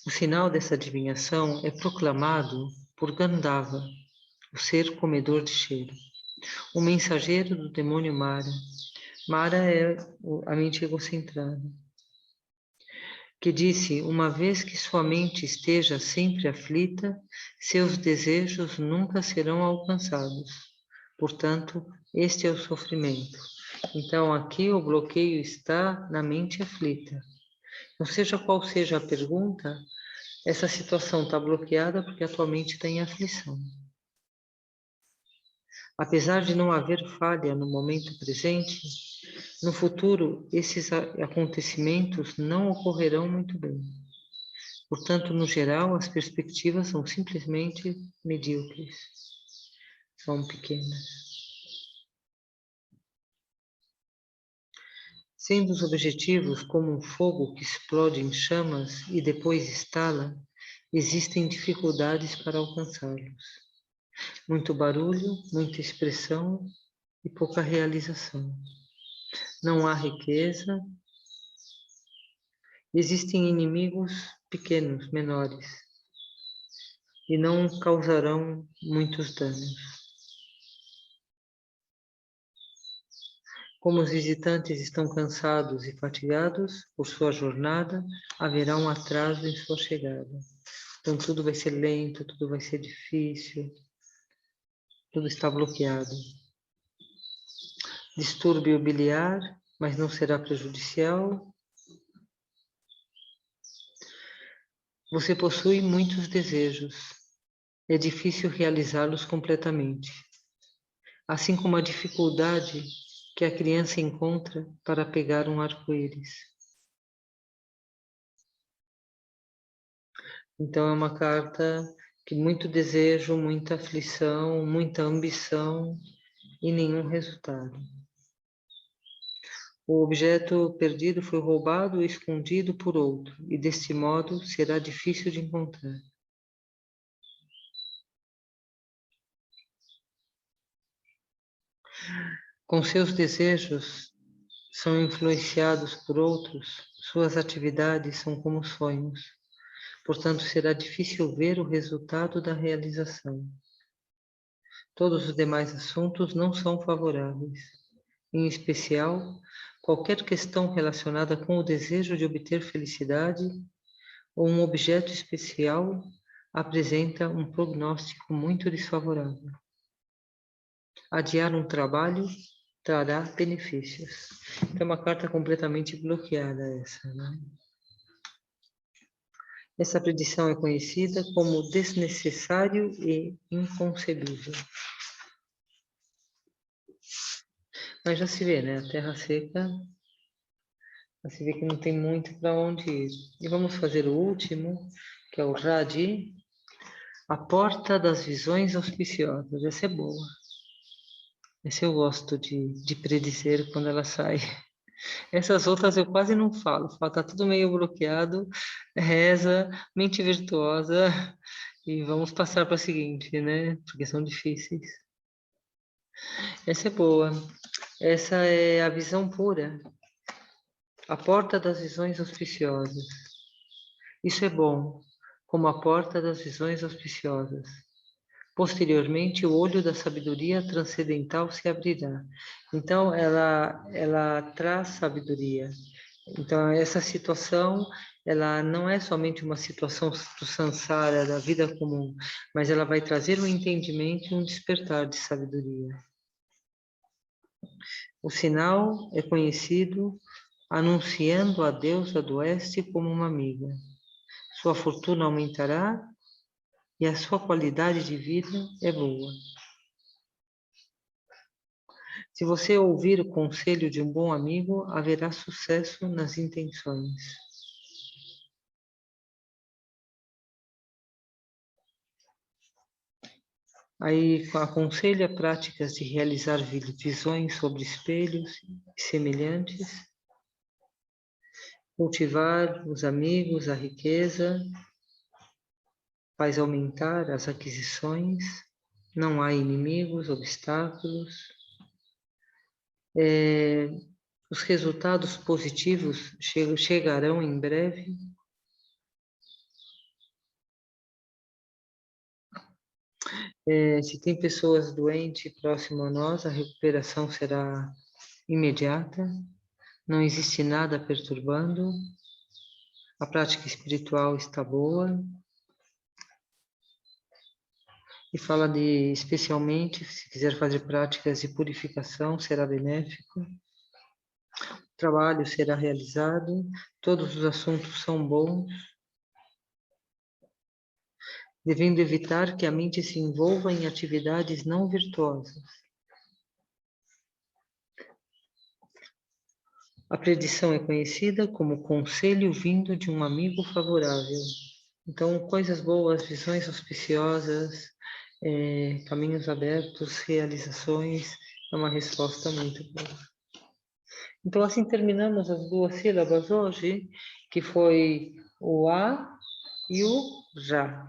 A: O sinal dessa adivinhação é proclamado por Gandhava, o ser comedor de cheiro, o mensageiro do demônio Mara. Mara é a mente egocentrada, que disse: uma vez que sua mente esteja sempre aflita, seus desejos nunca serão alcançados. Portanto, este é o sofrimento. Então, aqui o bloqueio está na mente aflita. Não seja qual seja a pergunta, essa situação está bloqueada porque a tua mente está em aflição. Apesar de não haver falha no momento presente, no futuro esses acontecimentos não ocorrerão muito bem. Portanto, no geral, as perspectivas são simplesmente medíocres. São pequenas. Sendo os objetivos como um fogo que explode em chamas e depois estala, existem dificuldades para alcançá-los. Muito barulho, muita expressão e pouca realização. Não há riqueza. Existem inimigos pequenos, menores, e não causarão muitos danos. Como os visitantes estão cansados e fatigados por sua jornada, haverá um atraso em sua chegada. Então tudo vai ser lento, tudo vai ser difícil, tudo está bloqueado. Distúrbio biliar, mas não será prejudicial. Você possui muitos desejos. É difícil realizá-los completamente. Assim como a dificuldade que a criança encontra para pegar um arco-íris. Então é uma carta que muito desejo, muita aflição, muita ambição e nenhum resultado. O objeto perdido foi roubado ou escondido por outro, e deste modo será difícil de encontrar. Com seus desejos são influenciados por outros, suas atividades são como sonhos. Portanto, será difícil ver o resultado da realização. Todos os demais assuntos não são favoráveis. Em especial, qualquer questão relacionada com o desejo de obter felicidade ou um objeto especial apresenta um prognóstico muito desfavorável. Adiar um trabalho trará benefícios. É uma carta completamente bloqueada essa, né? Essa predição é conhecida como desnecessário e inconcebível. Mas já se vê, né? A terra seca, já se vê que não tem muito para onde ir. E vamos fazer o último, que é o Radi, a porta das visões auspiciosas. Essa é boa. Essa eu gosto de predizer quando ela sai. Essas outras eu quase não falo. Tá tudo meio bloqueado. Reza, mente virtuosa. E vamos passar para a seguinte, né? Porque são difíceis. Essa é boa. Essa é a visão pura. A porta das visões auspiciosas. Isso é bom, como a porta das visões auspiciosas. Posteriormente, o olho da sabedoria transcendental se abrirá. Então, ela traz sabedoria. Então, essa situação, ela não é somente uma situação do samsara, da vida comum, mas ela vai trazer um entendimento e um despertar de sabedoria. O sinal é conhecido, anunciando a deusa do oeste como uma amiga. Sua fortuna aumentará e a sua qualidade de vida é boa. Se você ouvir o conselho de um bom amigo, haverá sucesso nas intenções. Aí aconselha práticas de realizar visões sobre espelhos e semelhantes, cultivar os amigos, a riqueza, faz aumentar as aquisições, não há inimigos, obstáculos. Os resultados positivos chegarão em breve. Se tem pessoas doentes próximo a nós, a recuperação será imediata. Não existe nada perturbando. A prática espiritual está boa. E fala de, especialmente, se quiser fazer práticas de purificação, será benéfico. O trabalho será realizado. Todos os assuntos são bons. Devendo evitar que a mente se envolva em atividades não virtuosas. A predição é conhecida como conselho vindo de um amigo favorável. Então, coisas boas, visões auspiciosas, caminhos abertos, realizações, é uma resposta muito boa. Então, assim terminamos as duas sílabas hoje, que foi o A e o Já.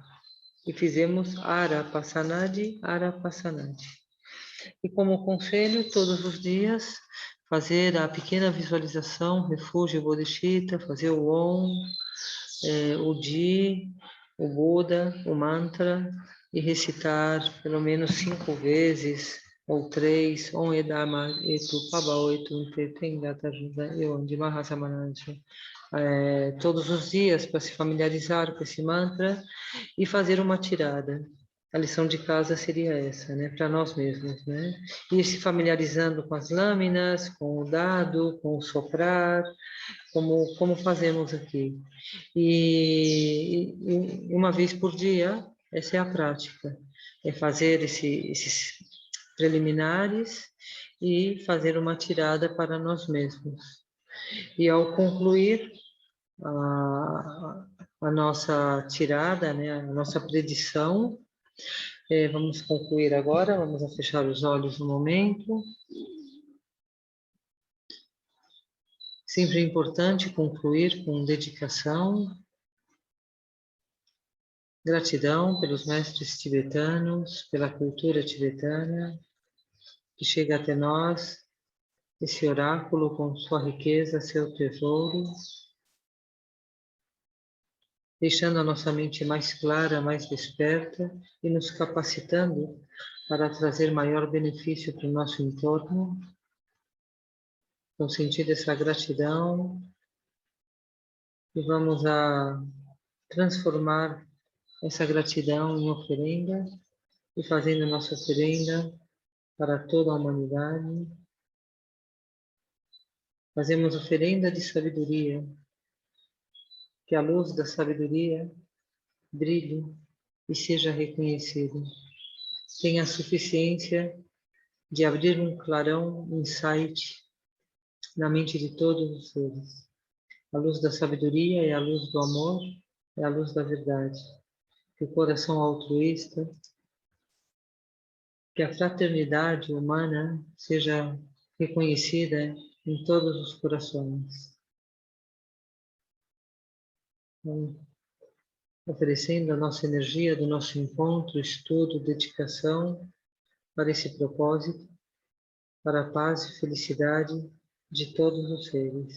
A: E fizemos Arapasanadi, Arapasanadi. E como conselho, todos os dias, fazer a pequena visualização, refúgio bodhicitta, fazer o Om, o Di, o Buda, o mantra, e recitar pelo menos 5 vezes, ou 3, Om Edama Etu Pabao Etu Tengata Ajuda Eondi Mahasamananja. Todos os dias, para se familiarizar com esse mantra e fazer uma tirada. A lição de casa seria essa, né? Para nós mesmos, né? Ir se familiarizando com as lâminas, com o dado, com o soprar, como fazemos aqui. E uma vez por dia, essa é a prática. É fazer esses preliminares e fazer uma tirada para nós mesmos. E ao concluir a nossa tirada, né? A nossa predição, vamos concluir agora, vamos fechar os olhos um momento. Sempre é importante concluir com dedicação, gratidão pelos mestres tibetanos, pela cultura tibetana, que chega até nós, esse oráculo com sua riqueza, seu tesouro. deixando a nossa mente mais clara, mais desperta e nos capacitando para trazer maior benefício para o nosso entorno. Então, sentindo essa gratidão, e vamos a transformar essa gratidão em oferenda e fazendo nossa oferenda para toda a humanidade. Fazemos oferenda de sabedoria, que a luz da sabedoria brilhe e seja reconhecida. Tenha a suficiência de abrir um clarão, um insight na mente de todos os seres. A luz da sabedoria é a luz do amor, é a luz da verdade. Que o coração altruísta, que a fraternidade humana seja reconhecida em todos os corações. Então, oferecendo a nossa energia do nosso encontro, estudo, dedicação para esse propósito, para a paz e felicidade de todos os seres.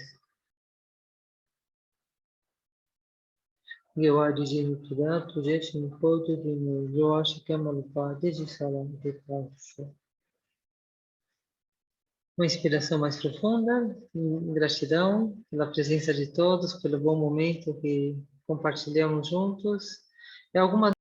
A: Eu adigi tudo, gente não pode vir. Eu acho que é maluco, desde salão de praxe. Uma inspiração mais profunda, gratidão pela presença de todos, pelo bom momento que compartilhamos juntos. É alguma